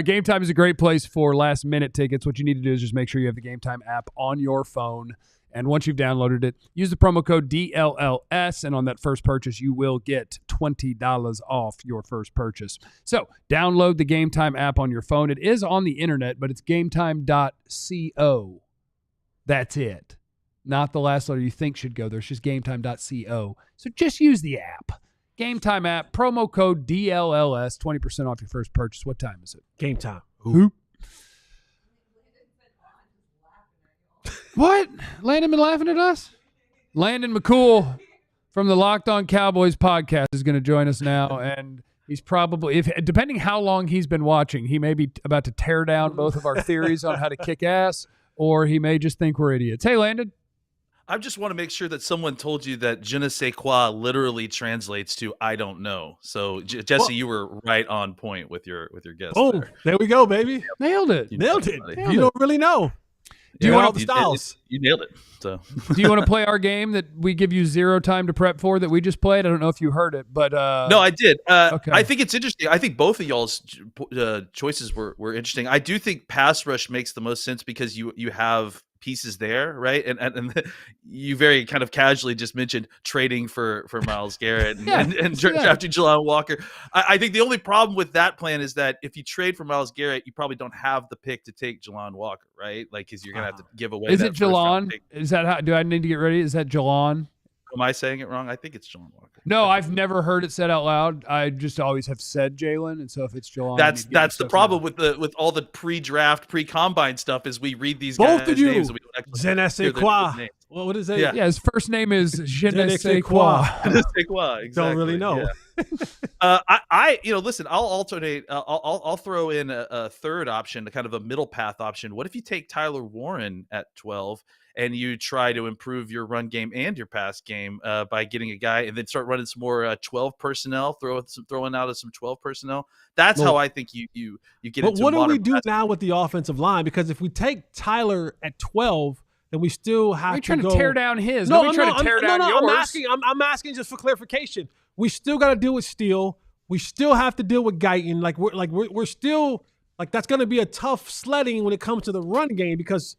Speaker 1: Game Time is a great place for last-minute tickets. What you need to do is just make sure you have the Game Time app on your phone. And once you've downloaded it, use the promo code DLLS, and on that first purchase, you will get $20 off your first purchase. So download the Game Time app on your phone. It is on the internet, but it's gametime.co. That's it. Not the last letter you think should go there. It's just gametime.co. So just use the app. Game Time app, promo code DLLS, 20% off your first purchase. What time is it?
Speaker 2: Game Time.
Speaker 1: Hoop. What? Landon been laughing at us? Landon McCool from the Locked On Cowboys podcast is going to join us now, and he's probably, depending how long he's been watching, he may be about to tear down both of our theories on how to kick ass, or he may just think we're idiots. Hey, Landon.
Speaker 5: I just want to make sure that someone told you that je ne sais quoi literally translates to I don't know. So Jesse, you were right on point with your guess.
Speaker 2: Oh, there we go, baby.
Speaker 1: Nailed it.
Speaker 2: Nailed it. You don't really know.
Speaker 1: Do you
Speaker 2: want
Speaker 1: want
Speaker 2: all the styles?
Speaker 5: You nailed it. So
Speaker 1: Do you want to play our game that we give you 0 time to prep for that we just played? I don't know if you heard it, but
Speaker 5: no, I did.
Speaker 1: Okay.
Speaker 5: I think it's interesting. I think both of y'all's choices were interesting. I do think pass rush makes the most sense because you have pieces there, right? And you very kind of casually just mentioned trading for Myles Garrett and drafting Jelon Walker. I think the only problem with that plan is that if you trade for Myles Garrett, you probably don't have the pick to take Jelon Walker, right? Like, because you're gonna have to give away.
Speaker 1: Is it Jelon? Is that how? Do I need to get ready? Is that Jelon?
Speaker 5: Am I saying it wrong? I think it's Jelon Walker.
Speaker 1: No, I've never heard it said out loud. I just always have said Jalen, and so if it's Jelon,
Speaker 5: that's the problem with all the pre-draft, pre-combine stuff is we read these
Speaker 2: Both
Speaker 5: guys'
Speaker 2: of you.
Speaker 5: names and we don't actually
Speaker 2: Je ne sais
Speaker 5: hear their
Speaker 2: quoi.
Speaker 5: names.
Speaker 2: Well, what is it?
Speaker 5: Yeah.
Speaker 1: Yeah, his first name is Je ne sais
Speaker 2: sais
Speaker 1: quoi.
Speaker 2: quoi.
Speaker 5: Je ne sais quoi, exactly.
Speaker 2: Don't really know.
Speaker 5: Yeah. Listen, I'll alternate. I'll throw in a third option, kind of a middle path option. What if you take Tyler Warren at 12 and you try to improve your run game and your pass game by getting a guy and then start running some more 12 personnel, throwing out of some 12 personnel? That's how I think you get into.
Speaker 2: But what do we do
Speaker 5: pass
Speaker 2: now with the offensive line? Because if we take Tyler at 12, then we still have
Speaker 1: Are you
Speaker 2: to
Speaker 1: trying
Speaker 2: go.
Speaker 1: to tear down his? No, trying to tear down yours.
Speaker 2: I'm asking just for clarification. We still got to deal with Steele. We still have to deal with Guyton. We're still that's going to be a tough sledding when it comes to the run game because,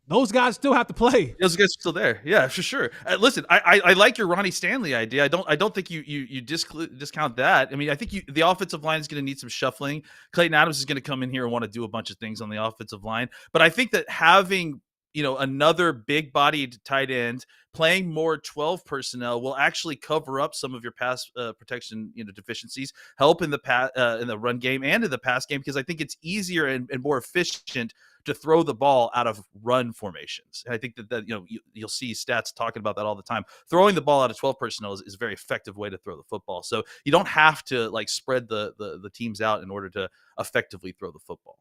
Speaker 2: those guys still have to play.
Speaker 5: Those guys are still there, yeah, for sure. Listen, I like your Ronnie Stanley idea. I don't think you discount that. I mean, I think the offensive line is going to need some shuffling. Clayton Adams is going to come in here and want to do a bunch of things on the offensive line. But I think that having another big bodied tight end playing more 12 personnel will actually cover up some of your pass protection, deficiencies, help in the run game and in the pass game, because I think it's easier and more efficient to throw the ball out of run formations. And I think that you'll see stats talking about that all the time. Throwing the ball out of 12 personnel is a very effective way to throw the football. So you don't have to spread the teams out in order to effectively throw the football.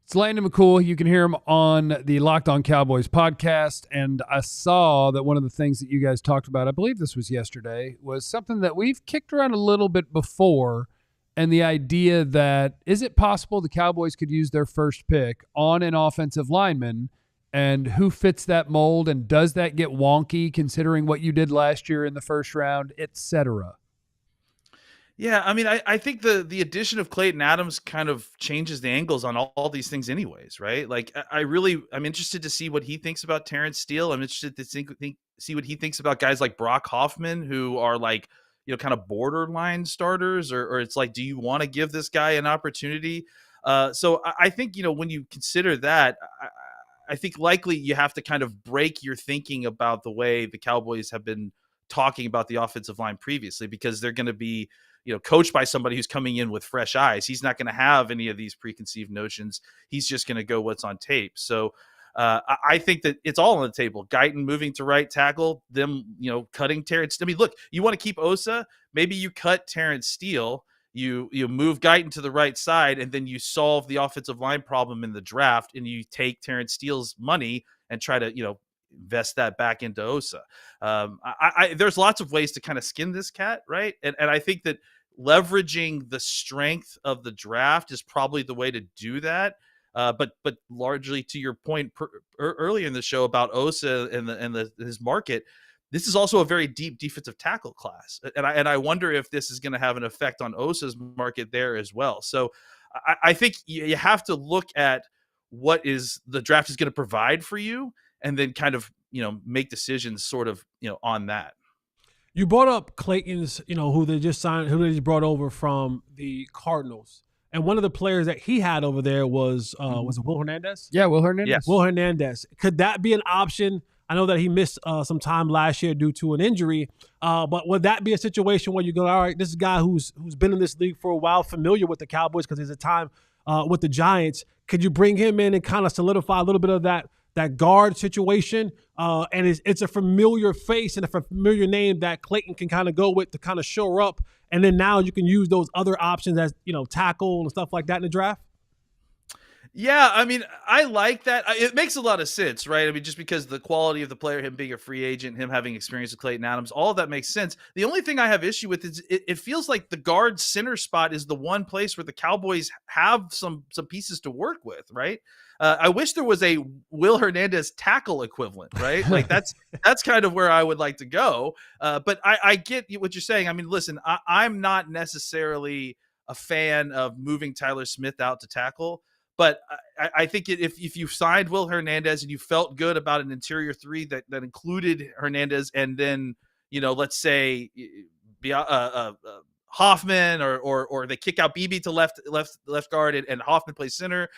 Speaker 1: It's Landon McCool. You can hear him on the Locked On Cowboys podcast. And I saw that one of the things that you guys talked about, I believe this was yesterday, was something that we've kicked around a little bit before. And the idea that, is it possible the Cowboys could use their first pick on an offensive lineman, and who fits that mold, and does that get wonky considering what you did last year in the first round, et cetera?
Speaker 5: Yeah, I mean, I think the addition of Clayton Adams kind of changes the angles on all these things anyways, right? I'm interested to see what he thinks about Terrence Steele. I'm interested to see what he thinks about guys like Brock Hoffman, who are kind of borderline starters, or it's do you want to give this guy an opportunity? So I think, when you consider that, I think likely you have to kind of break your thinking about the way the Cowboys have been talking about the offensive line previously, because they're going to be, coached by somebody who's coming in with fresh eyes. He's not going to have any of these preconceived notions. He's just going to go what's on tape. So I think that it's all on the table. Guyton moving to right tackle, them, cutting Terrence. I mean, look, you want to keep Osa, maybe you cut Terrence Steele, you move Guyton to the right side, and then you solve the offensive line problem in the draft, and you take Terrence Steele's money and try to, invest that back into Osa. There's lots of ways to kind of skin this cat, right? And I think that leveraging the strength of the draft is probably the way to do that. But largely to your point earlier in the show about Osa and his market, this is also a very deep defensive tackle class, and I wonder if this is going to have an effect on Osa's market there as well. So I think you have to look at what is the draft is going to provide for you, and then kind of make decisions sort of on that.
Speaker 2: You brought up Clayton's, who they just signed, who they just brought over from the Cardinals. And one of the players that he had over there was it Will Hernandez?
Speaker 1: Yeah, Will Hernandez.
Speaker 5: Yes.
Speaker 2: Will Hernandez. Could that be an option? I know that he missed some time last year due to an injury, but would that be a situation where you go, all right, this is a guy who's been in this league for a while, familiar with the Cowboys because there's a time with the Giants. Could you bring him in and kind of solidify a little bit of that guard situation? And it's a familiar face and a familiar name that Clayton can kind of go with to kind of shore up. And then now you can use those other options as, tackle and stuff like that in the draft.
Speaker 5: Yeah, I mean, I like that. It makes a lot of sense, right? I mean, just because the quality of the player, him being a free agent, him having experience with Clayton Adams, all of that makes sense. The only thing I have issue with is it feels like the guard center spot is the one place where the Cowboys have some pieces to work with, right? I wish there was a Will Hernandez tackle equivalent, right? That's kind of where I would like to go. But I get what you're saying. I mean, listen, I'm not necessarily a fan of moving Tyler Smith out to tackle. But I think if you signed Will Hernandez and you felt good about an interior three that included Hernandez, and then let's say Hoffman or they kick out BB to left guard and Hoffman plays center,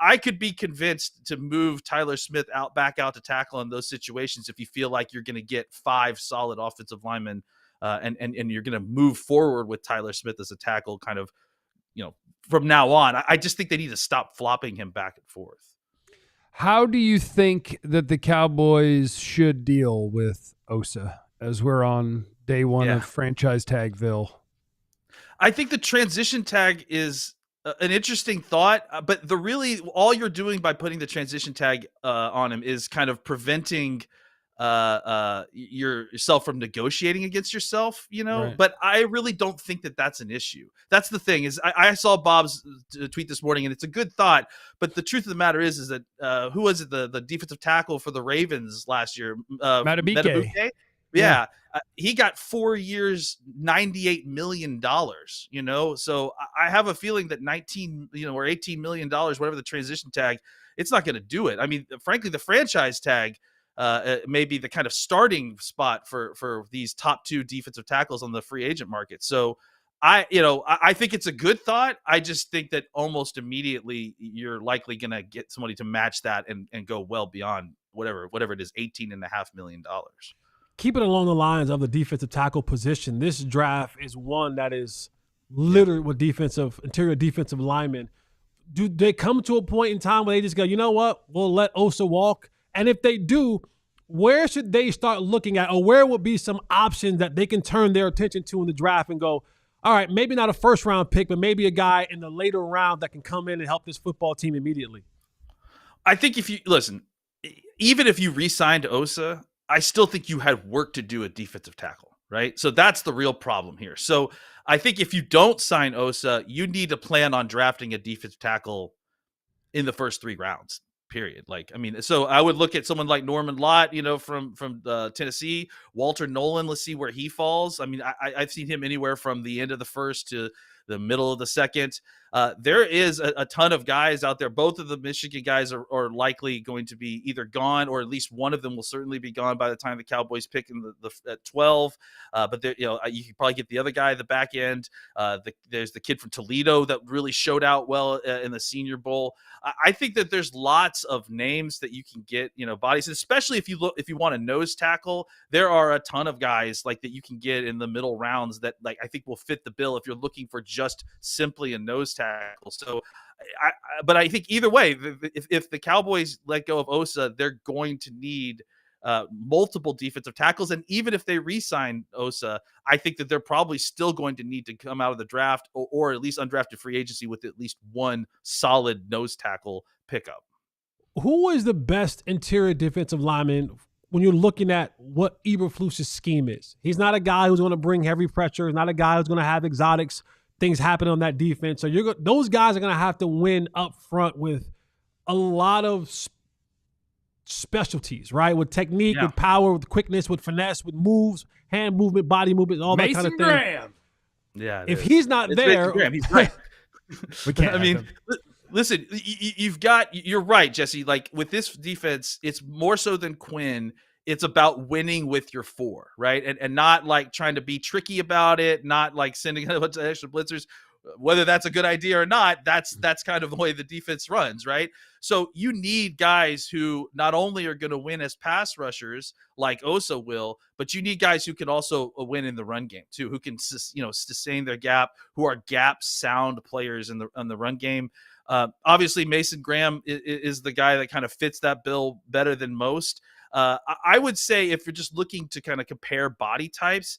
Speaker 5: I could be convinced to move Tyler Smith back out to tackle in those situations if you feel like you're going to get 5 solid offensive linemen and you're going to move forward with Tyler Smith as a tackle kind of from now on. I just think they need to stop flopping him back and forth.
Speaker 1: How do you think that the Cowboys should deal with Osa as we're on day one of franchise tagville?
Speaker 5: I think the transition tag is an interesting thought, but all you're doing by putting the transition tag on him is kind of preventing yourself from negotiating against yourself,
Speaker 1: Right.
Speaker 5: But I really don't think that that's an issue. That's the thing is I saw Bob's tweet this morning, and it's a good thought, but the truth of the matter is that who was it, the defensive tackle for the Ravens last year,
Speaker 1: Matabike.
Speaker 5: Yeah. He got 4 years, $98 million, so I have a feeling that 19 or $18 million, whatever the transition tag, it's not going to do it. I mean, frankly, the franchise tag maybe the kind of starting spot for these top 2 defensive tackles on the free agent market. So I think it's a good thought. I just think that almost immediately you're likely going to get somebody to match that and go well beyond whatever it is, $18.5 million.
Speaker 2: Keeping along the lines of the defensive tackle position, this draft is one that is littered with interior defensive linemen. Do they come to a point in time where they just go, you know what, we'll let Osa walk? And if they do, where should they start looking at, or where would be some options that they can turn their attention to in the draft and go, all right, maybe not a first-round pick, but maybe a guy in the later round that can come in and help this football team immediately?
Speaker 5: I think if you listen, even if you re-signed Osa, I still think you had work to do at defensive tackle, right? So that's the real problem here. So I think if you don't sign Osa, you need to plan on drafting a defensive tackle in the first 3 rounds, period. Like, I mean, so I would look at someone like Norman Lott, from Tennessee, Walter Nolan. Let's see where he falls. I mean, I've seen him anywhere from the end of the first to the middle of the second. There is a ton of guys out there. Both of the Michigan guys are likely going to be either gone, or at least one of them will certainly be gone by the time the Cowboys pick in at 12. But there, you can probably get the other guy at the back end. There's the kid from Toledo that really showed out well in the Senior Bowl. I think that there's lots of names that you can get, bodies, especially if you want a nose tackle. There are a ton of guys like that you can get in the middle rounds that I think will fit the bill if you're looking for just simply a nose tackle. So, but I think either way, if the Cowboys let go of Osa, they're going to need multiple defensive tackles. And even if they re-sign Osa, I think that they're probably still going to need to come out of the draft or at least undrafted free agency with at least one solid nose tackle pickup.
Speaker 2: Who is the best interior defensive lineman when you're looking at what Eberflus's scheme is? He's not a guy who's going to bring heavy pressure. He's not a guy who's going to have exotics, things happen on that defense. So those guys are going to have to win up front with a lot of specialties, right? With technique, with power, with quickness, with finesse, with moves, hand movement, body movement, all that kind of thing.
Speaker 1: Graham.
Speaker 5: Yeah.
Speaker 2: If he's not there,
Speaker 5: he's right.
Speaker 1: We can't.
Speaker 5: I mean, listen, you're right, Jesse. Like with this defense, it's more so than Quinn. It's about winning with your 4, right? And not like trying to be tricky about it, not like sending a bunch of extra blitzers. Whether that's a good idea or not, that's kind of the way the defense runs, right? So you need guys who not only are going to win as pass rushers like Osa will, but you need guys who can also win in the run game too, who can sustain their gap, who are gap sound players in the run game. Obviously, Mason Graham is the guy that kind of fits that bill better than most. I would say if you're just looking to kind of compare body types,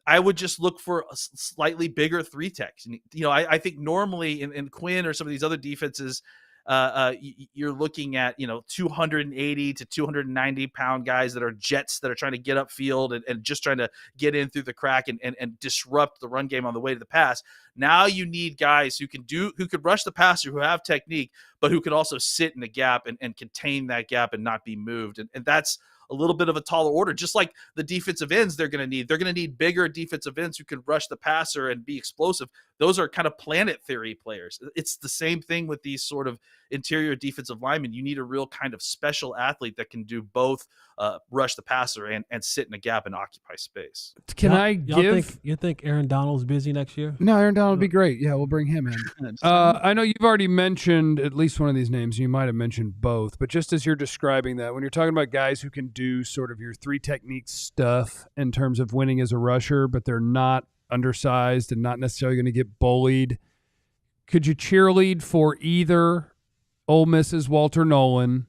Speaker 5: I would just look for a slightly bigger 3 techs. I think normally in Quinn or some of these other defenses, you're looking at 280 to 290 pound guys that are jets that are trying to get upfield and just trying to get in through the crack and disrupt the run game on the way to the pass. Now you need guys who could rush the passer, who have technique, but who could also sit in the gap and contain that gap and not be moved. And that's a little bit of a taller order, just like the defensive ends they're going to need bigger defensive ends who can rush the passer and be explosive. Those are kind of planet theory players. It's the same thing with these sort of interior defensive linemen. You need a real kind of special athlete that can do both rush the passer and sit in a gap and occupy space.
Speaker 2: You think Aaron Donald's busy next year?
Speaker 1: No, Aaron Donald would be great. Yeah, we'll bring him in. I know you've already mentioned at least one of these names. You might have mentioned both, but just as you're describing that, when you're talking about guys who can do sort of your 3 technique stuff in terms of winning as a rusher, but they're not undersized and not necessarily going to get bullied, could you cheerlead for either Ole Miss's Walter Nolan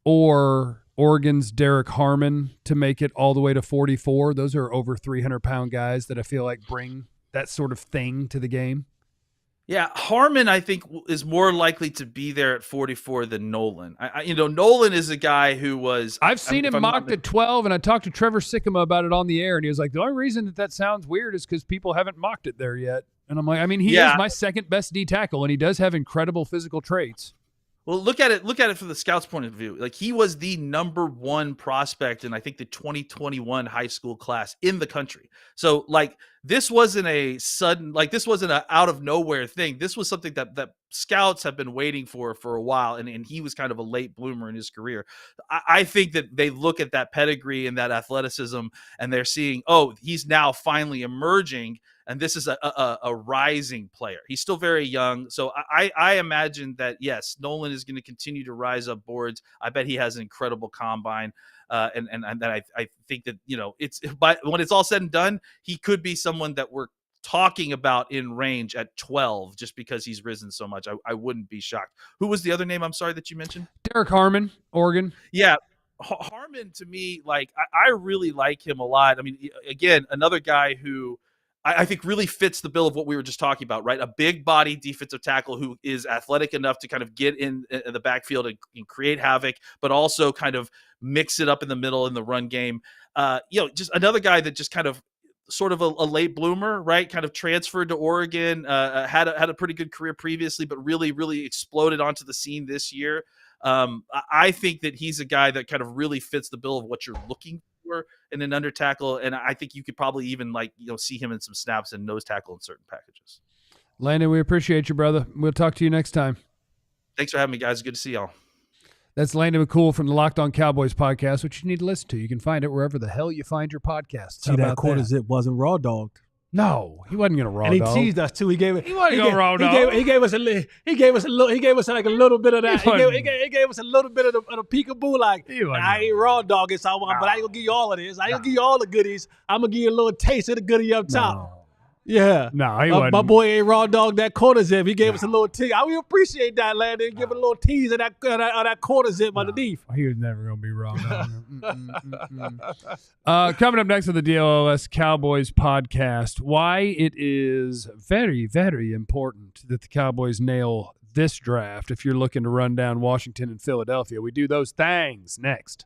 Speaker 1: or Oregon's Derek Harmon to make it all the way to 44? Those are over 300-pound guys that I feel like bring that sort of thing to the game.
Speaker 5: Yeah, Harmon, I think, is more likely to be there at 44 than Nolan. Nolan is a guy who was...
Speaker 1: I've seen him mocked at 12, and I talked to Trevor Sikkema about it on the air, and he was like, the only reason that sounds weird is because people haven't mocked it there yet. And I'm like, he is my second best D tackle, and he does have incredible physical traits.
Speaker 5: Well, look at it from the scouts' point of view. Like, he was the number 1 prospect in, I think, the 2021 high school class in the country. So, like, this wasn't a sudden, like, this wasn't an out of nowhere thing. This was something that scouts have been waiting for a while, and he was kind of a late bloomer in his career. I think that they look at that pedigree and that athleticism, and they're seeing, oh, he's now finally emerging, and this is a rising player. He's still very young, so I imagine that, yes, Nolan is going to continue to rise up boards. I bet he has an incredible combine. And that I think that, but when it's all said and done, he could be someone that we're talking about in range at 12 just because he's risen so much. I wouldn't be shocked. Who was the other name, I'm sorry, that you mentioned?
Speaker 1: Derek Harmon, Oregon.
Speaker 5: Yeah. Harmon, to me, like, I really like him a lot. I mean, again, another guy who I think really fits the bill of what we were just talking about, right? A big body defensive tackle who is athletic enough to kind of get in the backfield and create havoc, but also kind of mix it up in the middle in the run game. Just another guy that just kind of sort of a late bloomer, right? Kind of transferred to Oregon, had a pretty good career previously, but really, really exploded onto the scene this year. I think that he's a guy that kind of really fits the bill of what you're looking for in an under tackle, and I think you could probably even see him in some snaps and nose tackle in certain packages.
Speaker 1: Landon, we appreciate you, brother. We'll talk to you next time.
Speaker 5: Thanks for having me, guys. Good to see y'all.
Speaker 1: That's Landon McCool from the Locked On Cowboys podcast, which you need to listen to. You can find it wherever the hell you find your podcasts.
Speaker 2: See, that quarter zip wasn't raw dogged.
Speaker 1: No, he wasn't going to raw
Speaker 2: and he
Speaker 1: dog.
Speaker 2: teased us too. He wasn't
Speaker 1: going to raw dog.
Speaker 2: He gave us like a little bit of that. He gave us a little bit of the peekaboo. Like, I ain't raw dogging, so but I ain't gonna give you all of this. I ain't gonna give you all the goodies. I'm gonna give you a little taste of the goodie up top.
Speaker 1: No.
Speaker 2: Yeah.
Speaker 1: No, he wasn't.
Speaker 2: My boy ain't raw dog that quarter zip. He gave us a little tease. I will appreciate that, Landon. Give a little tease of that quarter zip underneath.
Speaker 1: He was never going to be raw dog. Coming up next on the DLLS Cowboys podcast, why it is very, very important that the Cowboys nail this draft if you're looking to run down Washington and Philadelphia. We do those things next.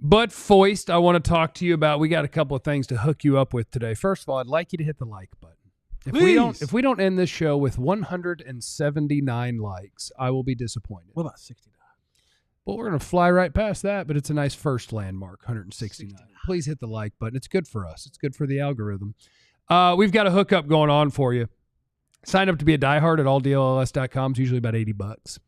Speaker 1: But Foist, I want to talk to you about. We got a couple of things to hook you up with today. First of all, I'd like you to hit the like button. If we don't end this show with 179 likes, I will be disappointed.
Speaker 2: What about 69?
Speaker 1: Well, we're going to fly right past that, but it's a nice first landmark, 169. Please hit the like button. It's good for us. It's good for the algorithm. We've got a hookup going on for you. Sign up to be a diehard at alldlls.com. It's usually about $80.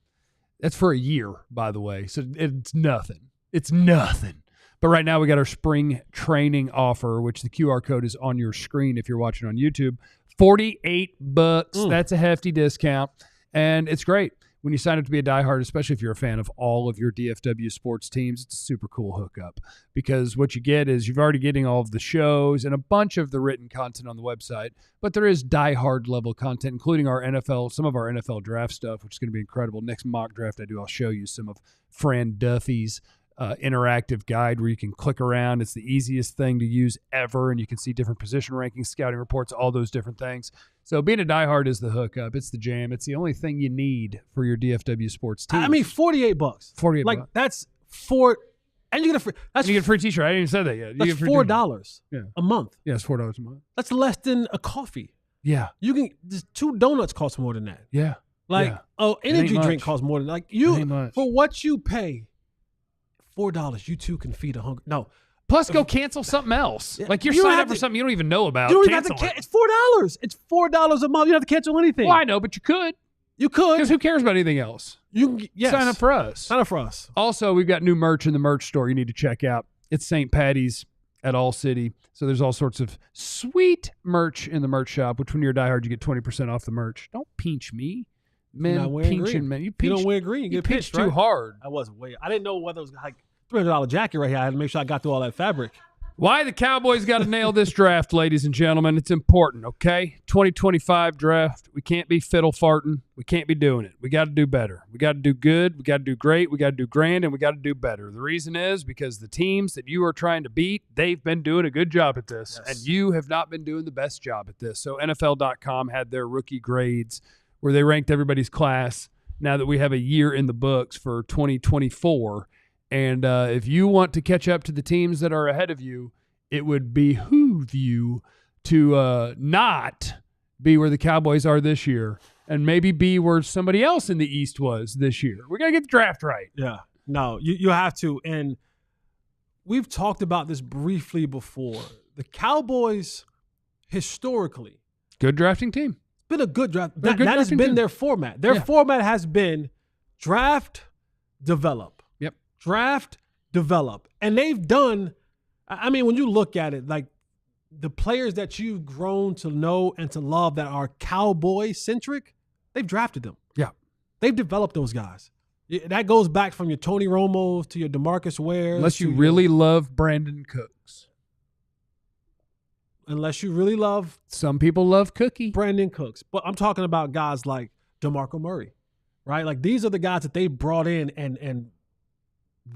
Speaker 1: That's for a year, by the way, so it's nothing. It's nothing. But right now we got our spring training offer, which the QR code is on your screen if you're watching on YouTube. $48. That's a hefty discount. And it's great when you sign up to be a diehard, especially if you're a fan of all of your DFW sports teams. It's a super cool hookup because what you get is you're already getting all of the shows and a bunch of the written content on the website, but there is diehard level content, including some of our NFL draft stuff, which is going to be incredible. Next mock draft I do, I'll show you some of Fran Duffy's interactive guide where you can click around. It's the easiest thing to use ever, and you can see different position rankings, scouting reports, all those different things. So being a diehard is the hookup. It's the jam. It's the only thing you need for your DFW sports team.
Speaker 2: I mean, $48.
Speaker 1: $48.
Speaker 2: Like that's $4, and you get you
Speaker 1: get a free T-shirt. I didn't even say that yet.
Speaker 2: That's $4 a month.
Speaker 1: Yeah, it's $4 a month.
Speaker 2: That's less than a coffee.
Speaker 1: Yeah,
Speaker 2: you can. Just 2 donuts cost more than that.
Speaker 1: Yeah,
Speaker 2: energy drink costs more than that. Like for what you pay. $4, you too can feed a hungry. No.
Speaker 1: Plus, go cancel something else. Like you're signing up for something you don't even know about.
Speaker 2: You don't even have to. It's $4. It's $4 a month. You don't have to cancel anything.
Speaker 1: Well, I know, but you could.
Speaker 2: You could.
Speaker 1: Because who cares about anything else?
Speaker 2: You can
Speaker 1: sign up for us.
Speaker 2: Sign up for us.
Speaker 1: Also, we've got new merch in the merch store you need to check out. It's St. Patty's at ALLCITY. So there's all sorts of sweet merch in the merch shop, which when you're a diehard, you get 20% off the merch. Don't pinch me. Men pinching men. You
Speaker 2: don't wear green. You get
Speaker 1: pinched
Speaker 2: too
Speaker 1: hard.
Speaker 2: I wasn't wearing. I didn't know whether it was like $300 jacket right here. I had to make sure I got through all that fabric.
Speaker 1: Why the Cowboys got to nail this draft, ladies and gentlemen. It's important, okay? 2025 draft. We can't be fiddle farting. We can't be doing it. We got to do better. We got to do good. We got to do great. We got to do grand, and we got to do better. The reason is because the teams that you are trying to beat, they've been doing a good job at this, and you have not been doing the best job at this. So NFL.com had their rookie grades where they ranked everybody's class now that we have a year in the books for 2024. And if you want to catch up to the teams that are ahead of you, it would behoove you to not be where the Cowboys are this year and maybe be where somebody else in the East was this year. We got to get the draft right.
Speaker 2: Yeah. No, you have to. And we've talked about this briefly before. The Cowboys, historically,
Speaker 1: good drafting team.
Speaker 2: been a good draft.
Speaker 1: They're a
Speaker 2: That,
Speaker 1: good
Speaker 2: that has
Speaker 1: drafting
Speaker 2: been
Speaker 1: team.
Speaker 2: their format. Their
Speaker 1: Yeah.
Speaker 2: format has been draft, develop.
Speaker 1: Yep.
Speaker 2: Draft, develop. And they've done, I mean, when you look at it, like the players that you've grown to know and to love that are Cowboy-centric, they've drafted them.
Speaker 1: Yeah.
Speaker 2: They've developed those guys. That goes back from your Tony Romos to your DeMarcus Wares.
Speaker 1: Unless you
Speaker 2: to
Speaker 1: really love Brandon Cooks.
Speaker 2: unless you really love
Speaker 1: Some people love Cookie.
Speaker 2: Brandon Cooks. But I'm talking about guys like DeMarco Murray, right? Like these are the guys that they brought in and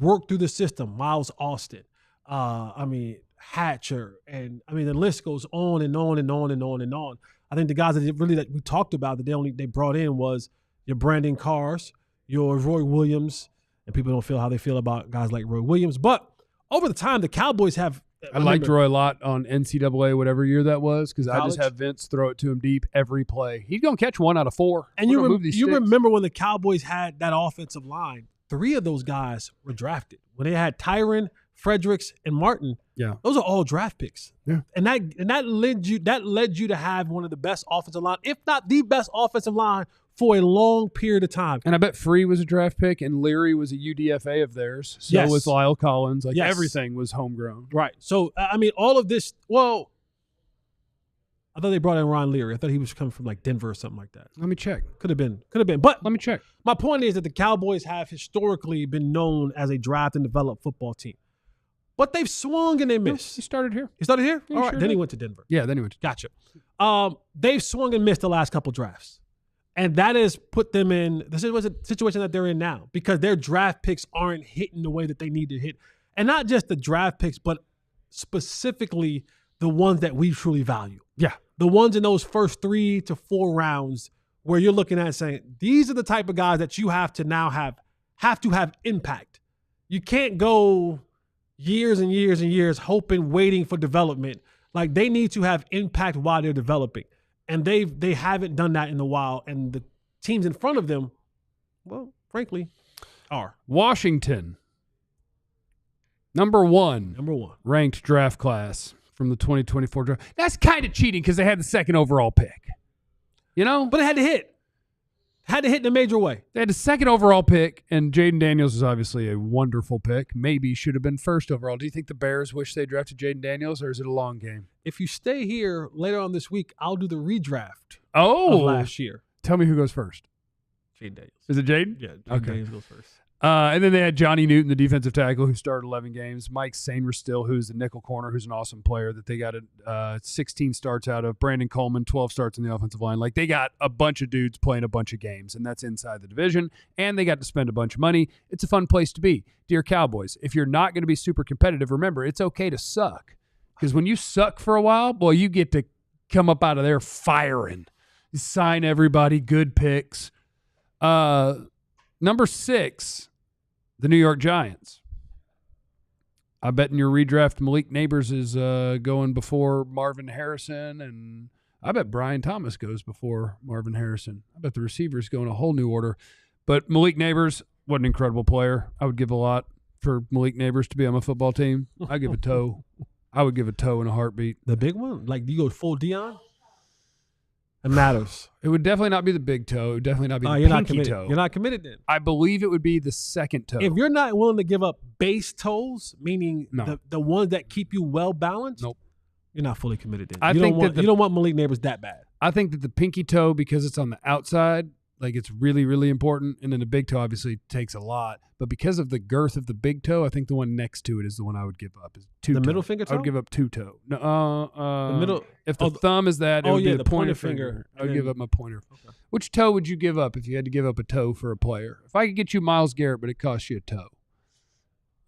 Speaker 2: worked through the system. Miles Austin, Hatcher, and the list goes on and on and on and on and on. I think the guys that we talked about that they brought in was your Brandon Carrs, your Roy Williams, and people don't feel how they feel about guys like Roy Williams. But over the time, the Cowboys have.
Speaker 1: I liked Roy a lot on NCAA, whatever year that was, because I just
Speaker 2: College?
Speaker 1: have Vince throw it to him deep every play. He's going to catch 1 out of 4.
Speaker 2: And
Speaker 1: We're
Speaker 2: you
Speaker 1: gonna move these sticks.
Speaker 2: remember when the Cowboys had that offensive line, 3 of those guys were drafted. When they had Tyron, Fredericks, and Martin,
Speaker 1: Yeah.
Speaker 2: those are all draft picks.
Speaker 1: Yeah.
Speaker 2: And that led you to have one of the best offensive line, if not the best offensive line for a long period of time.
Speaker 1: And I bet Free was a draft pick, and Leary was a UDFA of theirs. So
Speaker 2: Yes.
Speaker 1: was Lyle Collins. Like
Speaker 2: Yes.
Speaker 1: everything was homegrown.
Speaker 2: Right. So, all of this, well, I thought they brought in Ron Leary. I thought he was coming from like Denver or something like that.
Speaker 1: Let me check.
Speaker 2: Could have been. But
Speaker 1: Let me check.
Speaker 2: my point is that the Cowboys have historically been known as a draft and develop football team. But they've swung and they
Speaker 1: No,
Speaker 2: missed.
Speaker 1: he started here.
Speaker 2: He started here?
Speaker 1: Yeah,
Speaker 2: All right.
Speaker 1: sure
Speaker 2: Then he
Speaker 1: did.
Speaker 2: went to Denver.
Speaker 1: Yeah, then he went to
Speaker 2: Gotcha. They've swung and missed the last couple drafts. And that has put them in the situation that they're in now because their draft picks aren't hitting the way that they need to hit. And not just the draft picks, but specifically the ones that we truly value.
Speaker 1: Yeah.
Speaker 2: The ones in those first 3 to 4 rounds where you're looking at saying, these are the type of guys that you have to now have to have impact. You can't go years and years and years hoping, waiting for development. Like they need to have impact while they're developing. And they haven't done that in a while. And the teams in front of them, well, frankly, are.
Speaker 1: Washington. Number 1
Speaker 2: Number 1.
Speaker 1: ranked draft class from the 2024 draft. That's kind of cheating because they had the 2nd overall pick. You know?
Speaker 2: But it had to hit. Had to hit in a major way.
Speaker 1: They had the 2nd overall pick, and Jaden Daniels is obviously a wonderful pick. Maybe should have been 1st overall. Do you think the Bears wish they drafted Jaden Daniels, or is it a long game?
Speaker 2: If you stay here later on this week, I'll do the redraft
Speaker 1: Oh,
Speaker 2: of last year.
Speaker 1: Tell me who goes first.
Speaker 2: Jaden Daniels.
Speaker 1: Is it Jaden?
Speaker 2: Yeah,
Speaker 1: Okay.
Speaker 2: Daniels goes first.
Speaker 1: And then they had Johnny Newton, the defensive tackle, who started 11 games. Mike Sainristil, who's the nickel corner, who's an awesome player that they got 16 starts out of. Brandon Coleman, 12 starts in the offensive line. Like, they got a bunch of dudes playing a bunch of games, and that's inside the division. And they got to spend a bunch of money. It's a fun place to be. Dear Cowboys, if you're not going to be super competitive, remember, it's okay to suck. Because when you suck for a while, boy, you get to come up out of there firing. You sign everybody, good picks. Number 6, the New York Giants. I bet in your redraft, Malik Neighbors is going before Marvin Harrison, and I bet Brian Thomas goes before Marvin Harrison. I bet the receivers go in a whole new order. But Malik Neighbors, what an incredible player. I would give a lot for Malik Neighbors to be on my football team. I give a toe. I would give a toe in a heartbeat.
Speaker 2: The big one? Like, do you go full Dion? It matters.
Speaker 1: It would definitely not be the big toe. It would definitely not be the
Speaker 2: You're not
Speaker 1: pinky
Speaker 2: committed.
Speaker 1: toe.
Speaker 2: You're not committed then.
Speaker 1: I believe it would be the 2nd toe.
Speaker 2: If you're not willing to give up base toes, meaning
Speaker 1: No.
Speaker 2: the ones that keep you well balanced,
Speaker 1: Nope.
Speaker 2: you're not fully committed then.
Speaker 1: I
Speaker 2: you
Speaker 1: think
Speaker 2: don't want
Speaker 1: that
Speaker 2: you don't want Malik Neighbors that bad.
Speaker 1: I think that the pinky toe, because it's on the outside, like it's really, really important. And then the big toe obviously takes a lot. But because of the girth of the big toe, I think the one next to it is the one I would give up. Is two
Speaker 2: The
Speaker 1: toe.
Speaker 2: middle finger
Speaker 1: I would
Speaker 2: toe?
Speaker 1: give up 2 toe. No,
Speaker 2: The middle.
Speaker 1: If the
Speaker 2: oh,
Speaker 1: thumb is that, it would be the pointer finger. I would
Speaker 2: and
Speaker 1: give
Speaker 2: then-
Speaker 1: up my pointer.
Speaker 2: Okay.
Speaker 1: Which toe would you give up if you had to give up a toe for a player? If I could get you Myles Garrett, but it costs you a toe,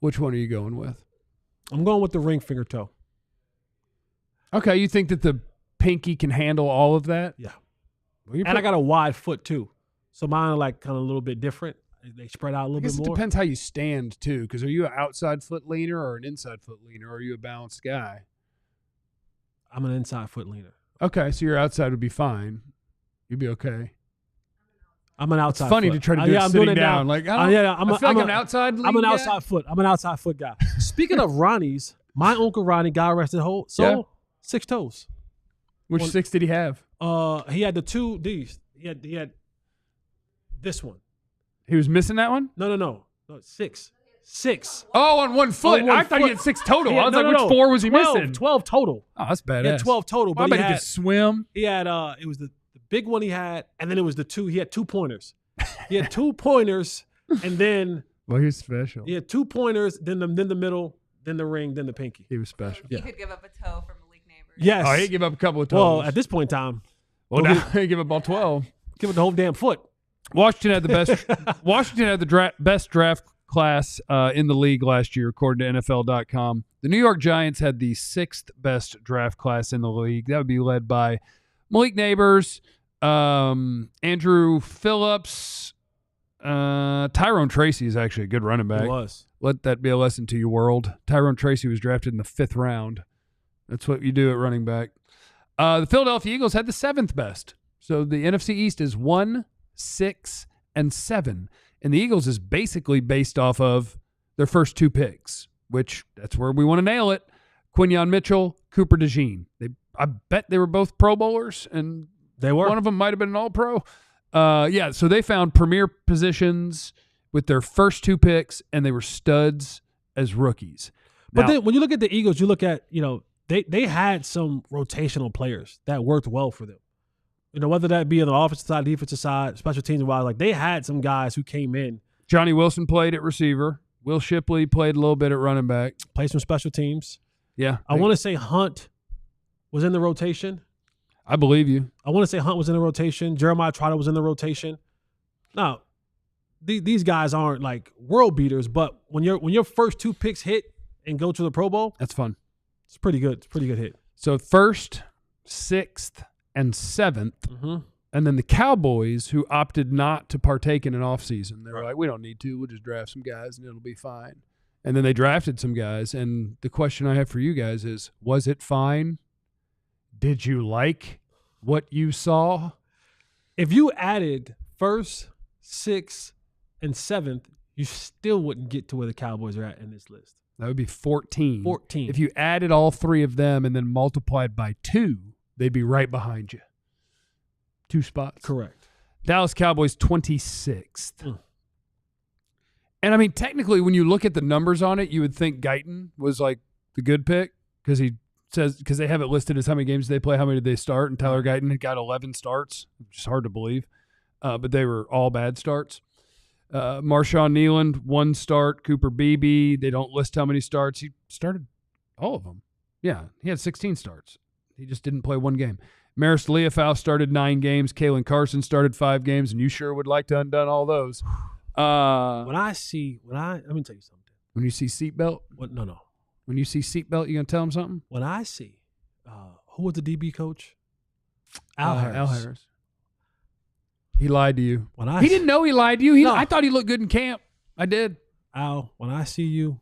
Speaker 1: which one are you going with?
Speaker 2: I'm going with the ring finger toe.
Speaker 1: Okay, you think that the pinky can handle all of that?
Speaker 2: Yeah.
Speaker 1: Well, you're
Speaker 2: And I got a wide foot too, so mine are like kind of a little bit different. They spread out a
Speaker 1: I
Speaker 2: little
Speaker 1: guess
Speaker 2: bit
Speaker 1: it
Speaker 2: more.
Speaker 1: depends how you stand too. Because are you an outside foot leaner or an inside foot leaner? Or are you a balanced guy?
Speaker 2: I'm an inside foot leaner.
Speaker 1: Okay, so your outside would be fine. You'd be okay.
Speaker 2: I'm an outside.
Speaker 1: It's funny
Speaker 2: foot.
Speaker 1: to try to do
Speaker 2: yeah,
Speaker 1: it
Speaker 2: I'm
Speaker 1: sitting
Speaker 2: doing it
Speaker 1: down.
Speaker 2: now.
Speaker 1: Like,
Speaker 2: I'm
Speaker 1: I feel like
Speaker 2: a-
Speaker 1: I'm an outside.
Speaker 2: I'm an
Speaker 1: lean guy.
Speaker 2: outside foot. I'm an outside foot guy. Speaking of Ronnie's, my uncle Ronnie, God rest his soul,
Speaker 1: Yeah.
Speaker 2: 6 toes.
Speaker 1: Which 6 did he have?
Speaker 2: He had the 2 Ds. He had this one.
Speaker 1: He was missing that one?
Speaker 2: No, 6. 6.
Speaker 1: Oh, on one foot.
Speaker 2: On one
Speaker 1: I thought he
Speaker 2: foot.
Speaker 1: had 6 total.
Speaker 2: Yeah,
Speaker 1: I was
Speaker 2: no,
Speaker 1: like,
Speaker 2: no,
Speaker 1: which
Speaker 2: no.
Speaker 1: 4 was he
Speaker 2: 12,
Speaker 1: missing?
Speaker 2: 12 total.
Speaker 1: Oh, that's badass.
Speaker 2: He had 12 total,
Speaker 1: Well,
Speaker 2: but
Speaker 1: I bet
Speaker 2: he
Speaker 1: he
Speaker 2: had,
Speaker 1: could swim.
Speaker 2: he had it was the big one he had, and then it was the 2. He had 2 pointers. He had 2 pointers, and then
Speaker 1: Well, he was special.
Speaker 2: he had 2 pointers, then the middle, then the ring, then the pinky.
Speaker 1: He was special.
Speaker 2: Yeah.
Speaker 6: He could give up a toe for Malik Neighbors.
Speaker 2: Yes.
Speaker 1: Oh, he gave up a couple of totals.
Speaker 2: Well, at this point in time,
Speaker 1: Well, now he gave up all 12.
Speaker 2: give it the whole damn foot.
Speaker 1: Washington had the best. Washington had the best draft class in the league last year, according to NFL.com. The New York Giants had the 6th best draft class in the league. That would be led by Malik Neighbors, Andrew Phillips, Tyrone Tracy is actually a good running back.
Speaker 2: It was.
Speaker 1: Let that be a lesson to your world. Tyrone Tracy was drafted in the 5th round. That's what you do at running back. The Philadelphia Eagles had the 7th best. So the NFC East is 1, 6, and 7. And the Eagles is basically based off of their first 2 picks, which that's where we want to nail it. Quinyon Mitchell, Cooper DeJean. I bet they were both Pro Bowlers, and
Speaker 2: They were.
Speaker 1: one of them might have been an All-Pro. Yeah, so they found premier positions with their first 2 picks, and they were studs as rookies.
Speaker 2: But
Speaker 1: Now-
Speaker 2: then when you look at the Eagles, you look at, they had some rotational players that worked well for them. Whether that be on the offensive side, defensive side, special teams wise, like they had some guys who came in,
Speaker 1: Johnny Wilson played at receiver. Will Shipley played a little bit at running back.
Speaker 2: played some special teams.
Speaker 1: Yeah.
Speaker 2: I want to say Hunt was in the rotation.
Speaker 1: I believe you.
Speaker 2: I want to say Hunt was in the rotation. Jeremiah Trotter was in the rotation. Now, these guys aren't like world beaters, but when your first 2 picks hit and go to the Pro Bowl,
Speaker 1: That's fun.
Speaker 2: it's pretty good. It's a pretty good hit.
Speaker 1: So 1st, 6th, and 7th.
Speaker 2: Mm-hmm.
Speaker 1: And then the Cowboys, who opted not to partake in an offseason, they were like, we don't need to. We'll just draft some guys and it'll be fine. And then they drafted some guys. And the question I have for you guys is, was it fine? Did you like what you saw?
Speaker 2: If you added 1st, 6th, and 7th, you still wouldn't get to where the Cowboys are at in this list.
Speaker 1: That would be 14.
Speaker 2: 14.
Speaker 1: If you added all 3 of them and then multiplied by 2, they'd be right behind you. 2 spots.
Speaker 2: Correct.
Speaker 1: Dallas Cowboys 26th.
Speaker 2: Mm.
Speaker 1: And I mean, technically, when you look at the numbers on it, you would think Guyton was like the good pick because they have it listed as how many games they play, how many did they start, and Tyler Guyton had got 11 starts, which is hard to believe, but they were all bad starts. Marshawn Nealand, 1 start. Cooper Beebe, they don't list how many starts. He started all of them. Yeah, he had 16 starts. He just didn't play 1 game. Maris Leofau started 9 games. Kalen Carson started 5 games, and you sure would like to undone all those.
Speaker 2: Let me tell you something.
Speaker 1: When you see seatbelt,
Speaker 2: No.
Speaker 1: when you see seatbelt, you gonna tell him something?
Speaker 2: When I see, who was the DB coach? Al Harris.
Speaker 1: Al Harris. He lied to you.
Speaker 2: He
Speaker 1: didn't know he lied to you.
Speaker 2: No.
Speaker 1: I thought he looked good in camp. I did.
Speaker 2: Al, when I see you,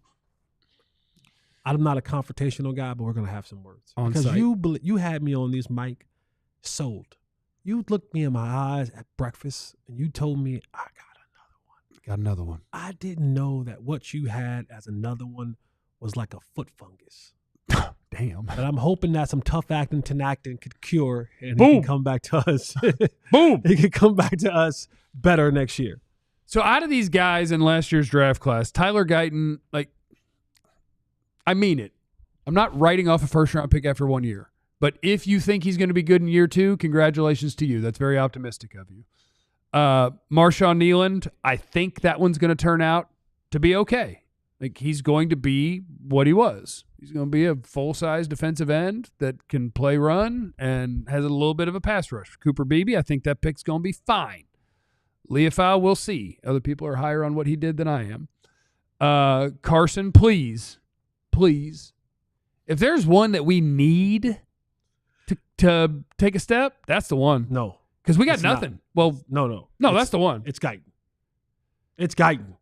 Speaker 2: I'm not a confrontational guy, but we're gonna have some words
Speaker 1: On
Speaker 2: because
Speaker 1: site.
Speaker 2: you had me on this mic, sold. You looked me in my eyes at breakfast and you told me I
Speaker 1: Got another one.
Speaker 2: I didn't know that what you had as another one was like a foot fungus.
Speaker 1: Damn.
Speaker 2: But I'm hoping that some tough acting, Tinactin could cure and
Speaker 1: Boom.
Speaker 2: he can come back to us.
Speaker 1: Boom.
Speaker 2: He can come back to us better next year.
Speaker 1: So out of these guys in last year's draft class, Tyler Guyton, I mean it. I'm not writing off a first-round pick after 1 year. But if you think he's going to be good in year 2, congratulations to you. That's very optimistic of you. Marshawn Nealand, I think that one's going to turn out to be okay. He's going to be what he was. He's going to be a full-size defensive end that can play run and has a little bit of a pass rush. Cooper Beebe, I think that pick's going to be fine. Leofau, we'll see. Other people are higher on what he did than I am. Carson, please. If there's one that we need to take a step, that's the one.
Speaker 2: No.
Speaker 1: Because we got
Speaker 2: It's
Speaker 1: nothing.
Speaker 2: not.
Speaker 1: Well,
Speaker 2: No.
Speaker 1: that's the one.
Speaker 2: It's Guyton. It's Guyton.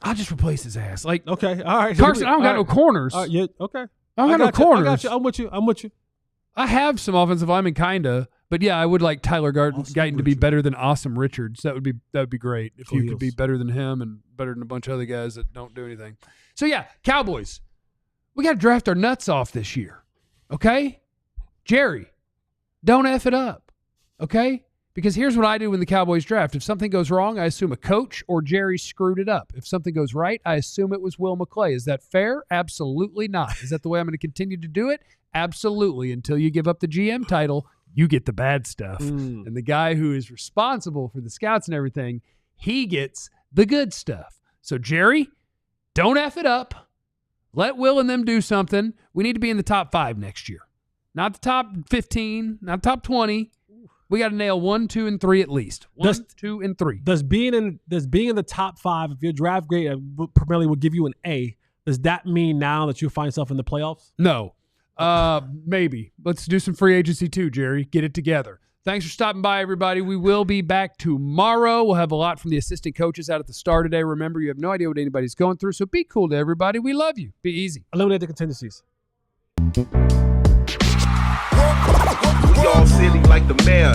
Speaker 1: I'll just replace his ass.
Speaker 2: Okay. All right.
Speaker 1: Carson, I don't got no corners.
Speaker 2: Yeah. Okay.
Speaker 1: I don't got no corners.
Speaker 2: I got you. I'm with you.
Speaker 1: I have some offensive linemen, kinda, but yeah, I would like Tyler Guyton to be better than Awesome Richards. That would be great if
Speaker 2: Go
Speaker 1: you could be
Speaker 2: Heels.
Speaker 1: better than him and better than a bunch of other guys that don't do anything. So yeah, Cowboys, we got to draft our nuts off this year. Okay, Jerry, don't F it up, okay? Because here's what I do in the Cowboys draft. If something goes wrong, I assume a coach or Jerry screwed it up. If something goes right, I assume it was Will McClay. Is that fair? Absolutely not. Is that the way I'm going to continue to do it? Absolutely. Until you give up the GM title, you get the bad stuff. And the guy who is responsible for the scouts and everything, he gets the good stuff. So, Jerry, don't F it up. Let Will and them do something. We need to be in the top 5 next year. Not the top 15, not top 20. We got to nail 1, 2, and 3 at least. 1, 2, and 3.
Speaker 2: Does being in the top 5, if your draft grade primarily will give you an A, does that mean now that you'll find yourself in the playoffs?
Speaker 1: No. Maybe. Let's do some free agency too, Jerry. Get it together. Thanks for stopping by, everybody. We will be back tomorrow. We'll have a lot from the assistant coaches out at the Star today. Remember, you have no idea what anybody's going through, so be cool to everybody. We love you. Be easy.
Speaker 2: Eliminate the contingencies.
Speaker 7: We all silly like the mayor.